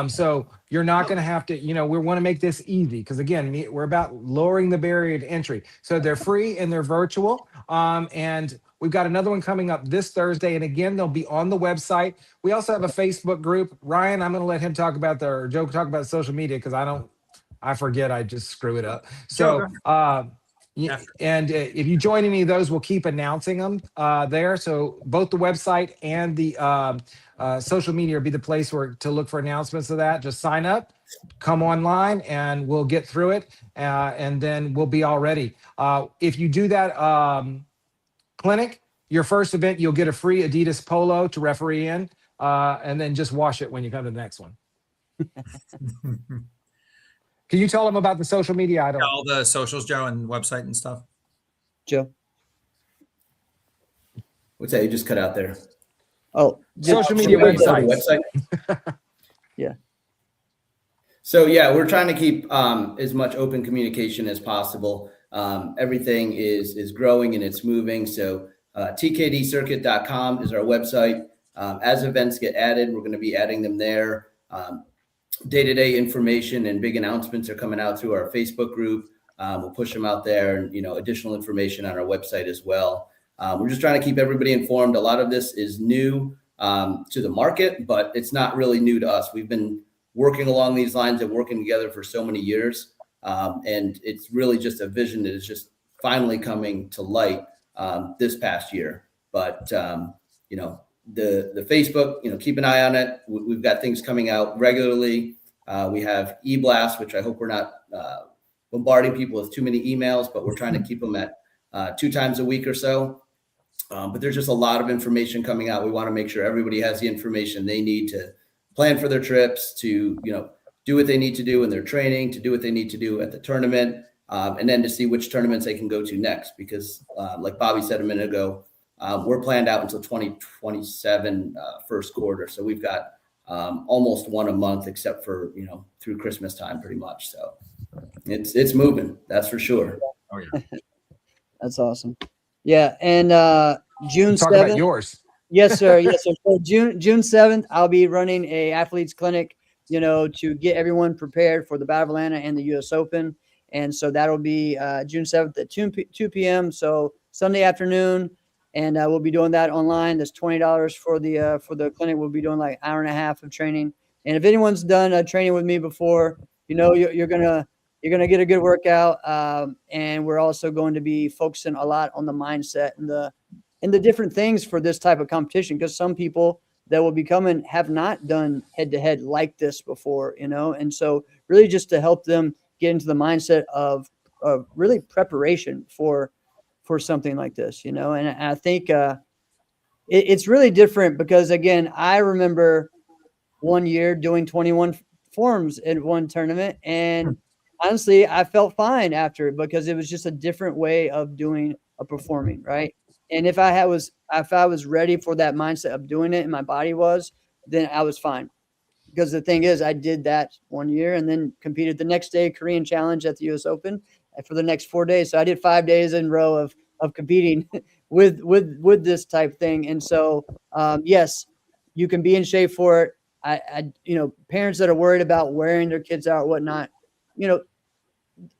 So you're not going to have to, we want to make this easy, because again, we're about lowering the barrier to entry. So they're free and they're virtual. And we've got another one coming up this Thursday. And again, they'll be on the website. We also have a Facebook group. Ryan, I'm going to let him talk about Joe talk about social media, because I forget, I just screw it up. So, and if you join any of those, we'll keep announcing them there. So both the website and the social media will be the place to look for announcements of that. Just sign up, come online, and we'll get through it. And then we'll be all ready. If you do that clinic, your first event, you'll get a free Adidas polo to referee in, and then just wash it when you come to the next one. Can you tell them about the social media? All the socials, Joe, and website and stuff. Joe, what's that? You just cut out there. Oh, social media website. Yeah. So yeah, we're trying to keep as much open communication as possible. Everything is growing and it's moving. So tkdcircuit.com is our website. As events get added, we're going to be adding them there. Day-to-day information and big announcements are coming out through our Facebook group. We'll push them out there, and additional information on our website as well. We're just trying to keep everybody informed. A lot of this is new to the market, but it's not really new to us. We've been working along these lines and working together for so many years. And it's really just a vision that is just finally coming to light this past year. But, the Facebook, keep an eye on it. We've got things coming out regularly. We have e-blast, which I hope we're not bombarding people with too many emails, but we're trying to keep them at 2 times a week or so. But there's just a lot of information coming out. We want to make sure everybody has the information they need to plan for their trips, to, do what they need to do in their training, to do what they need to do at the tournament, and then to see which tournaments they can go to next. Because like Bobby said a minute ago, we're planned out until 2027 first quarter. So we've got almost one a month, except for, through Christmas time pretty much. So it's moving. That's for sure. Oh, yeah. That's awesome. Yeah. And June Talk 7th. about yours. Yes, sir. Yes, sir. So June 7th, I'll be running a athletes clinic, to get everyone prepared for the Battle of Atlanta and the U.S. Open. And so that'll be June 7th at 2 p.m. So Sunday afternoon. And we'll be doing that online. That's $20 for the clinic. We'll be doing like an hour and a half of training. And if anyone's done training with me before, you're gonna get a good workout. And we're also going to be focusing a lot on the mindset and the different things for this type of competition, because some people that will be coming have not done head-to-head like this before, and so really just to help them get into the mindset of really preparation for something like this, and I think it's really different because, again, I remember one year doing 21 forms in one tournament, and honestly, I felt fine after it because it was just a different way of performing, right? And if I was ready for that mindset of doing it and my body was, then I was fine. Because the thing is, I did that one year and then competed the next day, Korean Challenge at the US Open for the next 4 days. So I did 5 days in a row of competing with this type thing. And so, yes, you can be in shape for it. I parents that are worried about wearing their kids out or whatnot,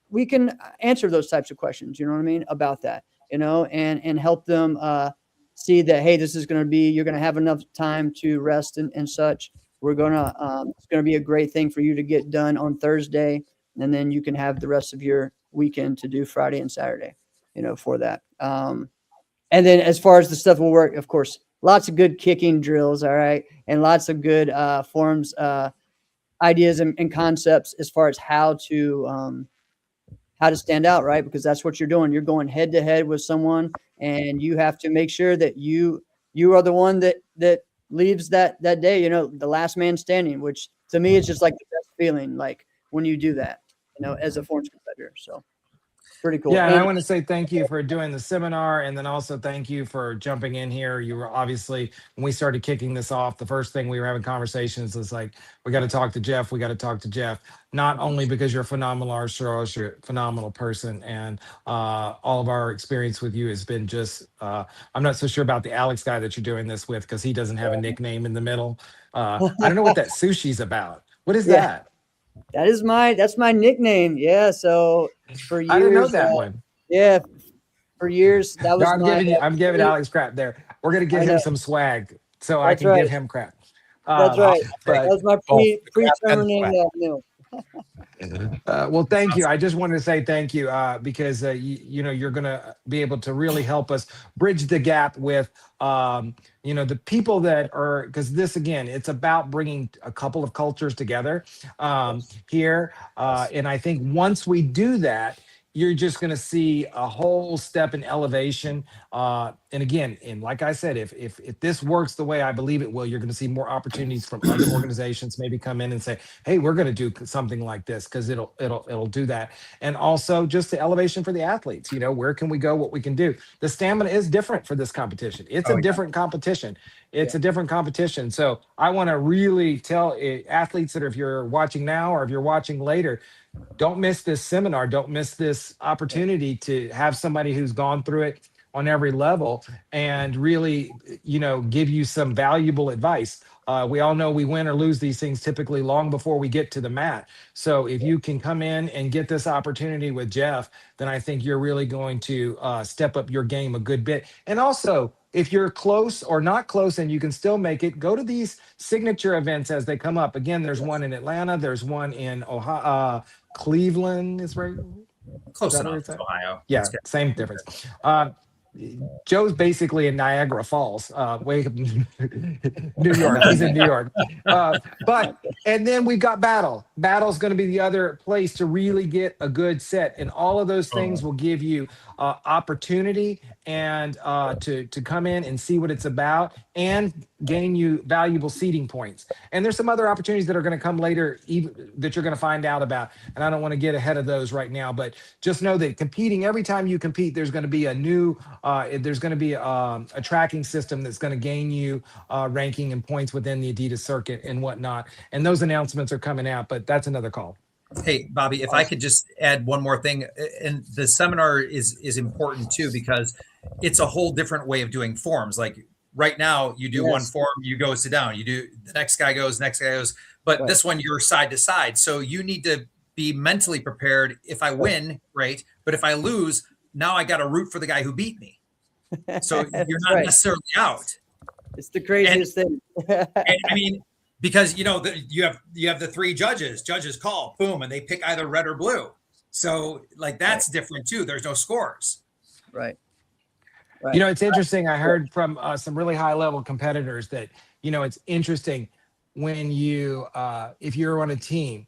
we can answer those types of questions, about that. And help them see that, hey, this is going to be, you're going to have enough time to rest and such. We're going to, it's going to be a great thing for you to get done on Thursday. And then you can have the rest of your weekend to do Friday and Saturday, for that. And then as far as the stuff will work, of course, lots of good kicking drills. All right. And lots of good forms, ideas and concepts as far as how to stand out, right? Because that's what you're doing. You're going head to head with someone, and you have to make sure that you are the one that leaves that day, the last man standing, which to me is just like the best feeling, like when you do that, as a forms competitor. So pretty cool. Yeah, and I want to say thank you for doing the seminar, and then also thank you for jumping in here. You were obviously, when we started kicking this off, the first thing we were having conversations was like, we got to talk to Jeff. We got to talk to Jeff. Not only because you're a phenomenal artist, you're a phenomenal person, and all of our experience with you has been just. I'm not so sure about the Alex guy that you're doing this with because he doesn't have a nickname in the middle. I don't know what that sushi's about. What is that? That's my nickname. Yeah. So for years, I didn't know that one. Yeah. For years, that was I'm giving Alex crap there. We're going to give him some swag so I can give him crap. That's right. That was my pre-terminating that meal. Well, thank you. I just wanted to say thank you because you're going to be able to really help us bridge the gap with the people that are, because this again, it's about bringing a couple of cultures together here, and I think once we do that, you're just going to see a whole step in elevation. And again, and like I said, if this works the way I believe it will, you're going to see more opportunities from other organizations maybe come in and say, hey, we're going to do something like this because it'll do that. And also just the elevation for the athletes. Where can we go? What we can do. The stamina is different for this competition. It's a different competition. It's a different competition. So I want to really tell athletes that if you're watching now or if you're watching later, don't miss this seminar. Don't miss this opportunity to have somebody who's gone through it on every level and really, give you some valuable advice. We all know we win or lose these things typically long before we get to the mat. So if you can come in and get this opportunity with Jeff, then I think you're really going to step up your game a good bit. And also, if you're close or not close and you can still make it, go to these signature events as they come up. Again, there's one in Atlanta. There's one in Ohio, Cleveland is right. Close enough to Ohio. Yeah, same difference. Joe's basically in Niagara Falls, way up in New York. He's in New York. And then we've got Battle. Battle's going to be the other place to really get a good set. And all of those things will give you opportunity and to come in and see what it's about and gain you valuable seating points. And there's some other opportunities that are going to come later that you're going to find out about. And I don't want to get ahead of those right now, but just know that competing, every time you compete, there's going to be a new, there's going to be a tracking system that's going to gain you ranking and points within the Adidas circuit and whatnot. And those announcements are coming out, but that's another call. Hey, Bobby, if I could just add one more thing, and the seminar is important too, because it's a whole different way of doing forms. Like right now, you do one form, you go sit down, you do the next guy goes, but this one you're side to side. So you need to be mentally prepared. If I win, great. But if I lose, now I got to root for the guy who beat me. So you're not necessarily out. It's the craziest thing. And I mean, because you have the three judges call, boom, and they pick either red or blue. So like that's different too. There's no scores. Right. It's interesting. I heard from some really high level competitors that, it's interesting when you, if you're on a team,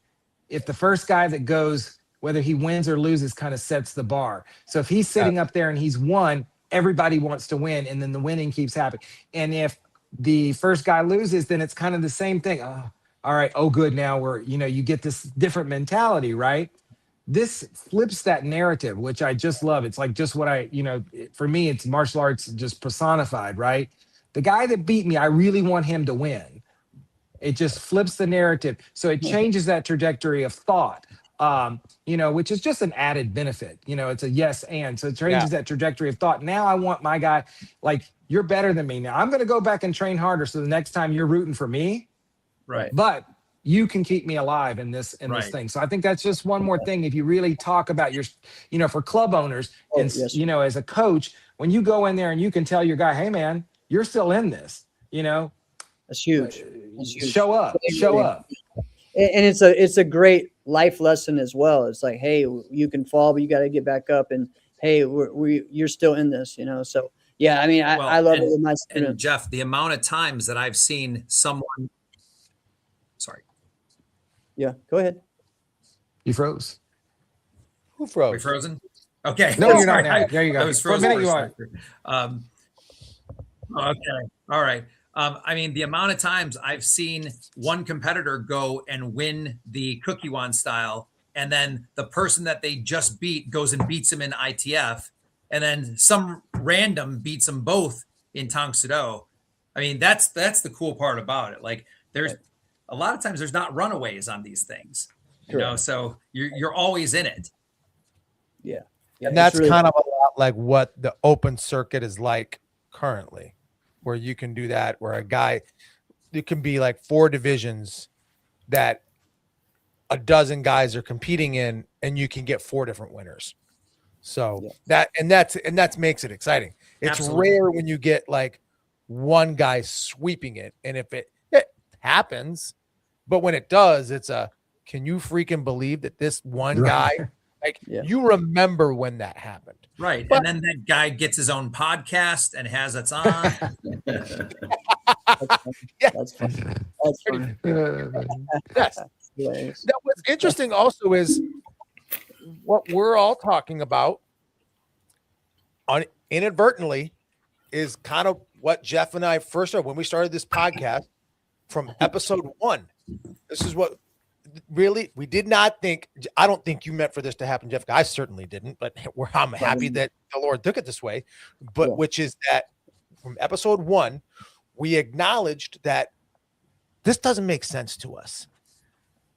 if the first guy that goes, whether he wins or loses, kind of sets the bar. So if he's sitting up there and he's won, everybody wants to win. And then the winning keeps happening. And if the first guy loses, then it's kind of the same thing. Oh, all right. Oh, good. Now we're, you get this different mentality, right? This flips that narrative, which I just love. It's like just what for me, it's martial arts just personified, right? The guy that beat me, I really want him to win. It just flips the narrative. So it changes that trajectory of thought, which is just an added benefit. It's a yes and. So it changes that trajectory of thought. Now I want my guy, like, you're better than me. Now I'm going to go back and train harder. So the next time you're rooting for me, right? But you can keep me alive in this this thing. So I think that's just one more thing. If you really talk about your, for club owners and, as a coach, when you go in there and you can tell your guy, hey man, you're still in this, That's huge. Show up. And it's a great life lesson as well. It's like, hey, you can fall, but you got to get back up, and hey, you're still in this, So yeah, I mean, I love it with my students. And Jeff, the amount of times that I've seen someone. Sorry. Yeah, go ahead. You froze. Who froze? We frozen? Okay. No, you're not now. There you go. I was frozen. For a minute, you are. Okay. All right. I mean, the amount of times I've seen one competitor go and win the Cookie Wand style, and then the person that they just beat goes and beats him in ITF, and then some random beats them both in Tang Soo Do. I mean, that's the cool part about it. Like, there's a lot of times there's not runaways on these things, so you're always in it. Yeah. And that's really kind of a lot like what the open circuit is like currently, where you can do that, where a guy, it can be like 4 divisions that a dozen guys are competing in, and you can get 4 different winners. So that makes it exciting. It's rare when you get like one guy sweeping it. And if it happens, but when it does, it's can you freaking believe that this one guy, you remember when that happened. Right. But, and then that guy gets his own podcast and has it on. That's funny. That's funny. Yes. Now, what's interesting also is what we're all talking about inadvertently is kind of what Jeff and I first started when we started this podcast from episode 1. This is what really we did not think. I don't think you meant for this to happen, Jeff. I certainly didn't, but I'm happy that the Lord took it this way. But which is that from episode 1, we acknowledged that this doesn't make sense to us.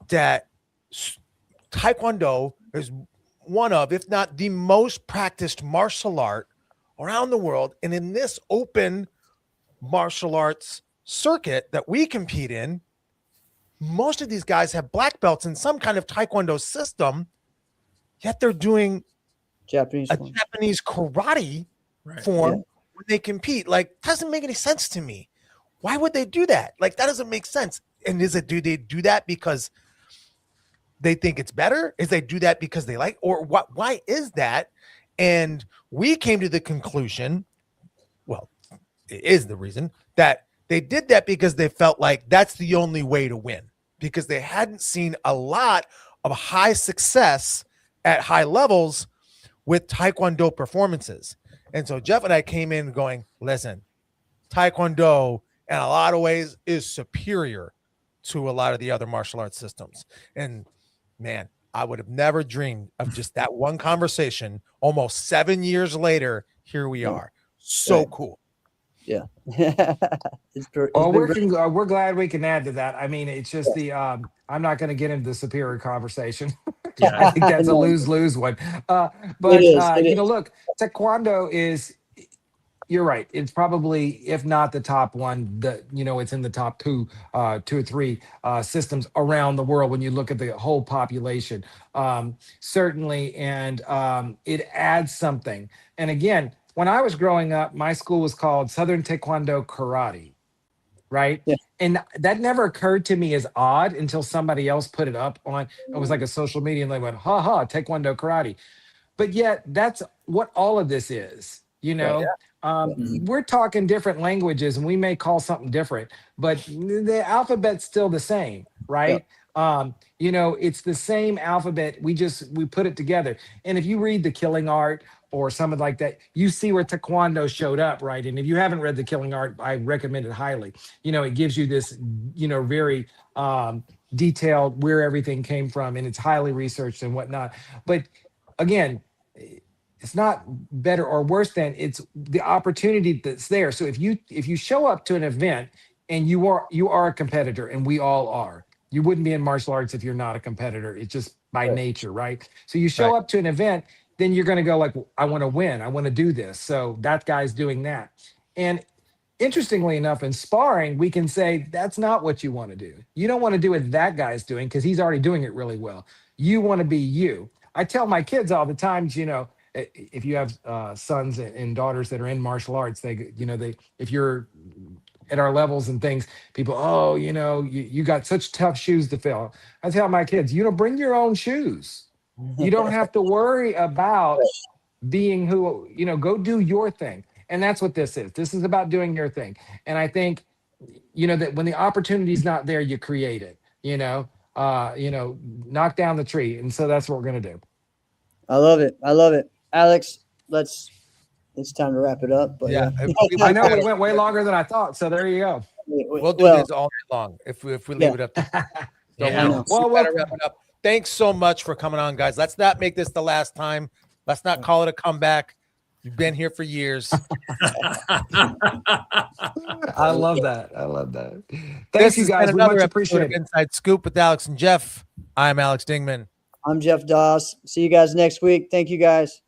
That Taekwondo is one of, if not the most practiced martial art around the world. And in this open martial arts circuit that we compete in, most of these guys have black belts in some kind of Taekwondo system, yet they're doing Japanese a form. Japanese karate Right. form Yeah. when they compete. Like, doesn't make any sense to me. Why would they do that? Like, that doesn't make sense. And do they do that because they think it's better? Is they do that because they like, or what? Why is that? And we came to the conclusion, well, it is the reason that they did that because they felt like that's the only way to win, because they hadn't seen a lot of high success at high levels with Taekwondo performances. And so Jeff and I came in going, listen, Taekwondo in a lot of ways is superior to a lot of the other martial arts systems. And man, I would have never dreamed of just that one conversation. Almost 7 years later, here we are. So Right. cool. Yeah. Well, we're glad we can add to that. I mean, it's just I'm not going to get into the superior conversation. I think that's a lose-lose one. But It is. look, Taekwondo is. You're right. It's probably, if not the top one, it's in the top two or three systems around the world when you look at the whole population. Certainly, and it adds something. And again, when I was growing up, my school was called Southern Taekwondo Karate, right? Yeah. And that never occurred to me as odd until somebody else put it up on. It was like a social media, and they went, "Ha ha, Taekwondo Karate." But yet, that's what all of this is. We're talking different languages, and we may call something different, but the alphabet's still the same, right? It's the same alphabet. We put it together. And if you read The Killing Art or something like that, you see where Taekwondo showed up, right? And if you haven't read The Killing Art, I recommend it highly. It gives you this, very detailed where everything came from, and it's highly researched and whatnot. But again, it's not better or worse than, it's the opportunity that's there. So if you show up to an event and you are a competitor, and we all are, you wouldn't be in martial arts if you're not a competitor. It's just by nature, right? So you show up to an event, then you're going to go like, I want to win. I want to do this. So that guy's doing that. And interestingly enough, in sparring, we can say that's not what you want to do. You don't want to do what that guy's doing because he's already doing it really well. You want to be you. I tell my kids all the time, if you have sons and daughters that are in martial arts, if you're at our levels and things, people, you got such tough shoes to fill. I tell my kids, bring your own shoes. You don't have to worry about being who, go do your thing. And that's what this is. This is about doing your thing. And I think, that when the opportunity's not there, you create it, knock down the tree. And so that's what we're going to do. I love it. Alex, it's time to wrap it up. But I know we went way longer than I thought. So there you go. We'll do this all night long if we leave it up to we better wrap it up. Thanks so much for coming on, guys. Let's not make this the last time. Let's not call it a comeback. You've been here for years. I love that. Thanks, you guys. We much appreciate it. Inside Scoop with Alex and Jeff. I'm Alex Dingman. I'm Jeff Doss. See you guys next week. Thank you, guys.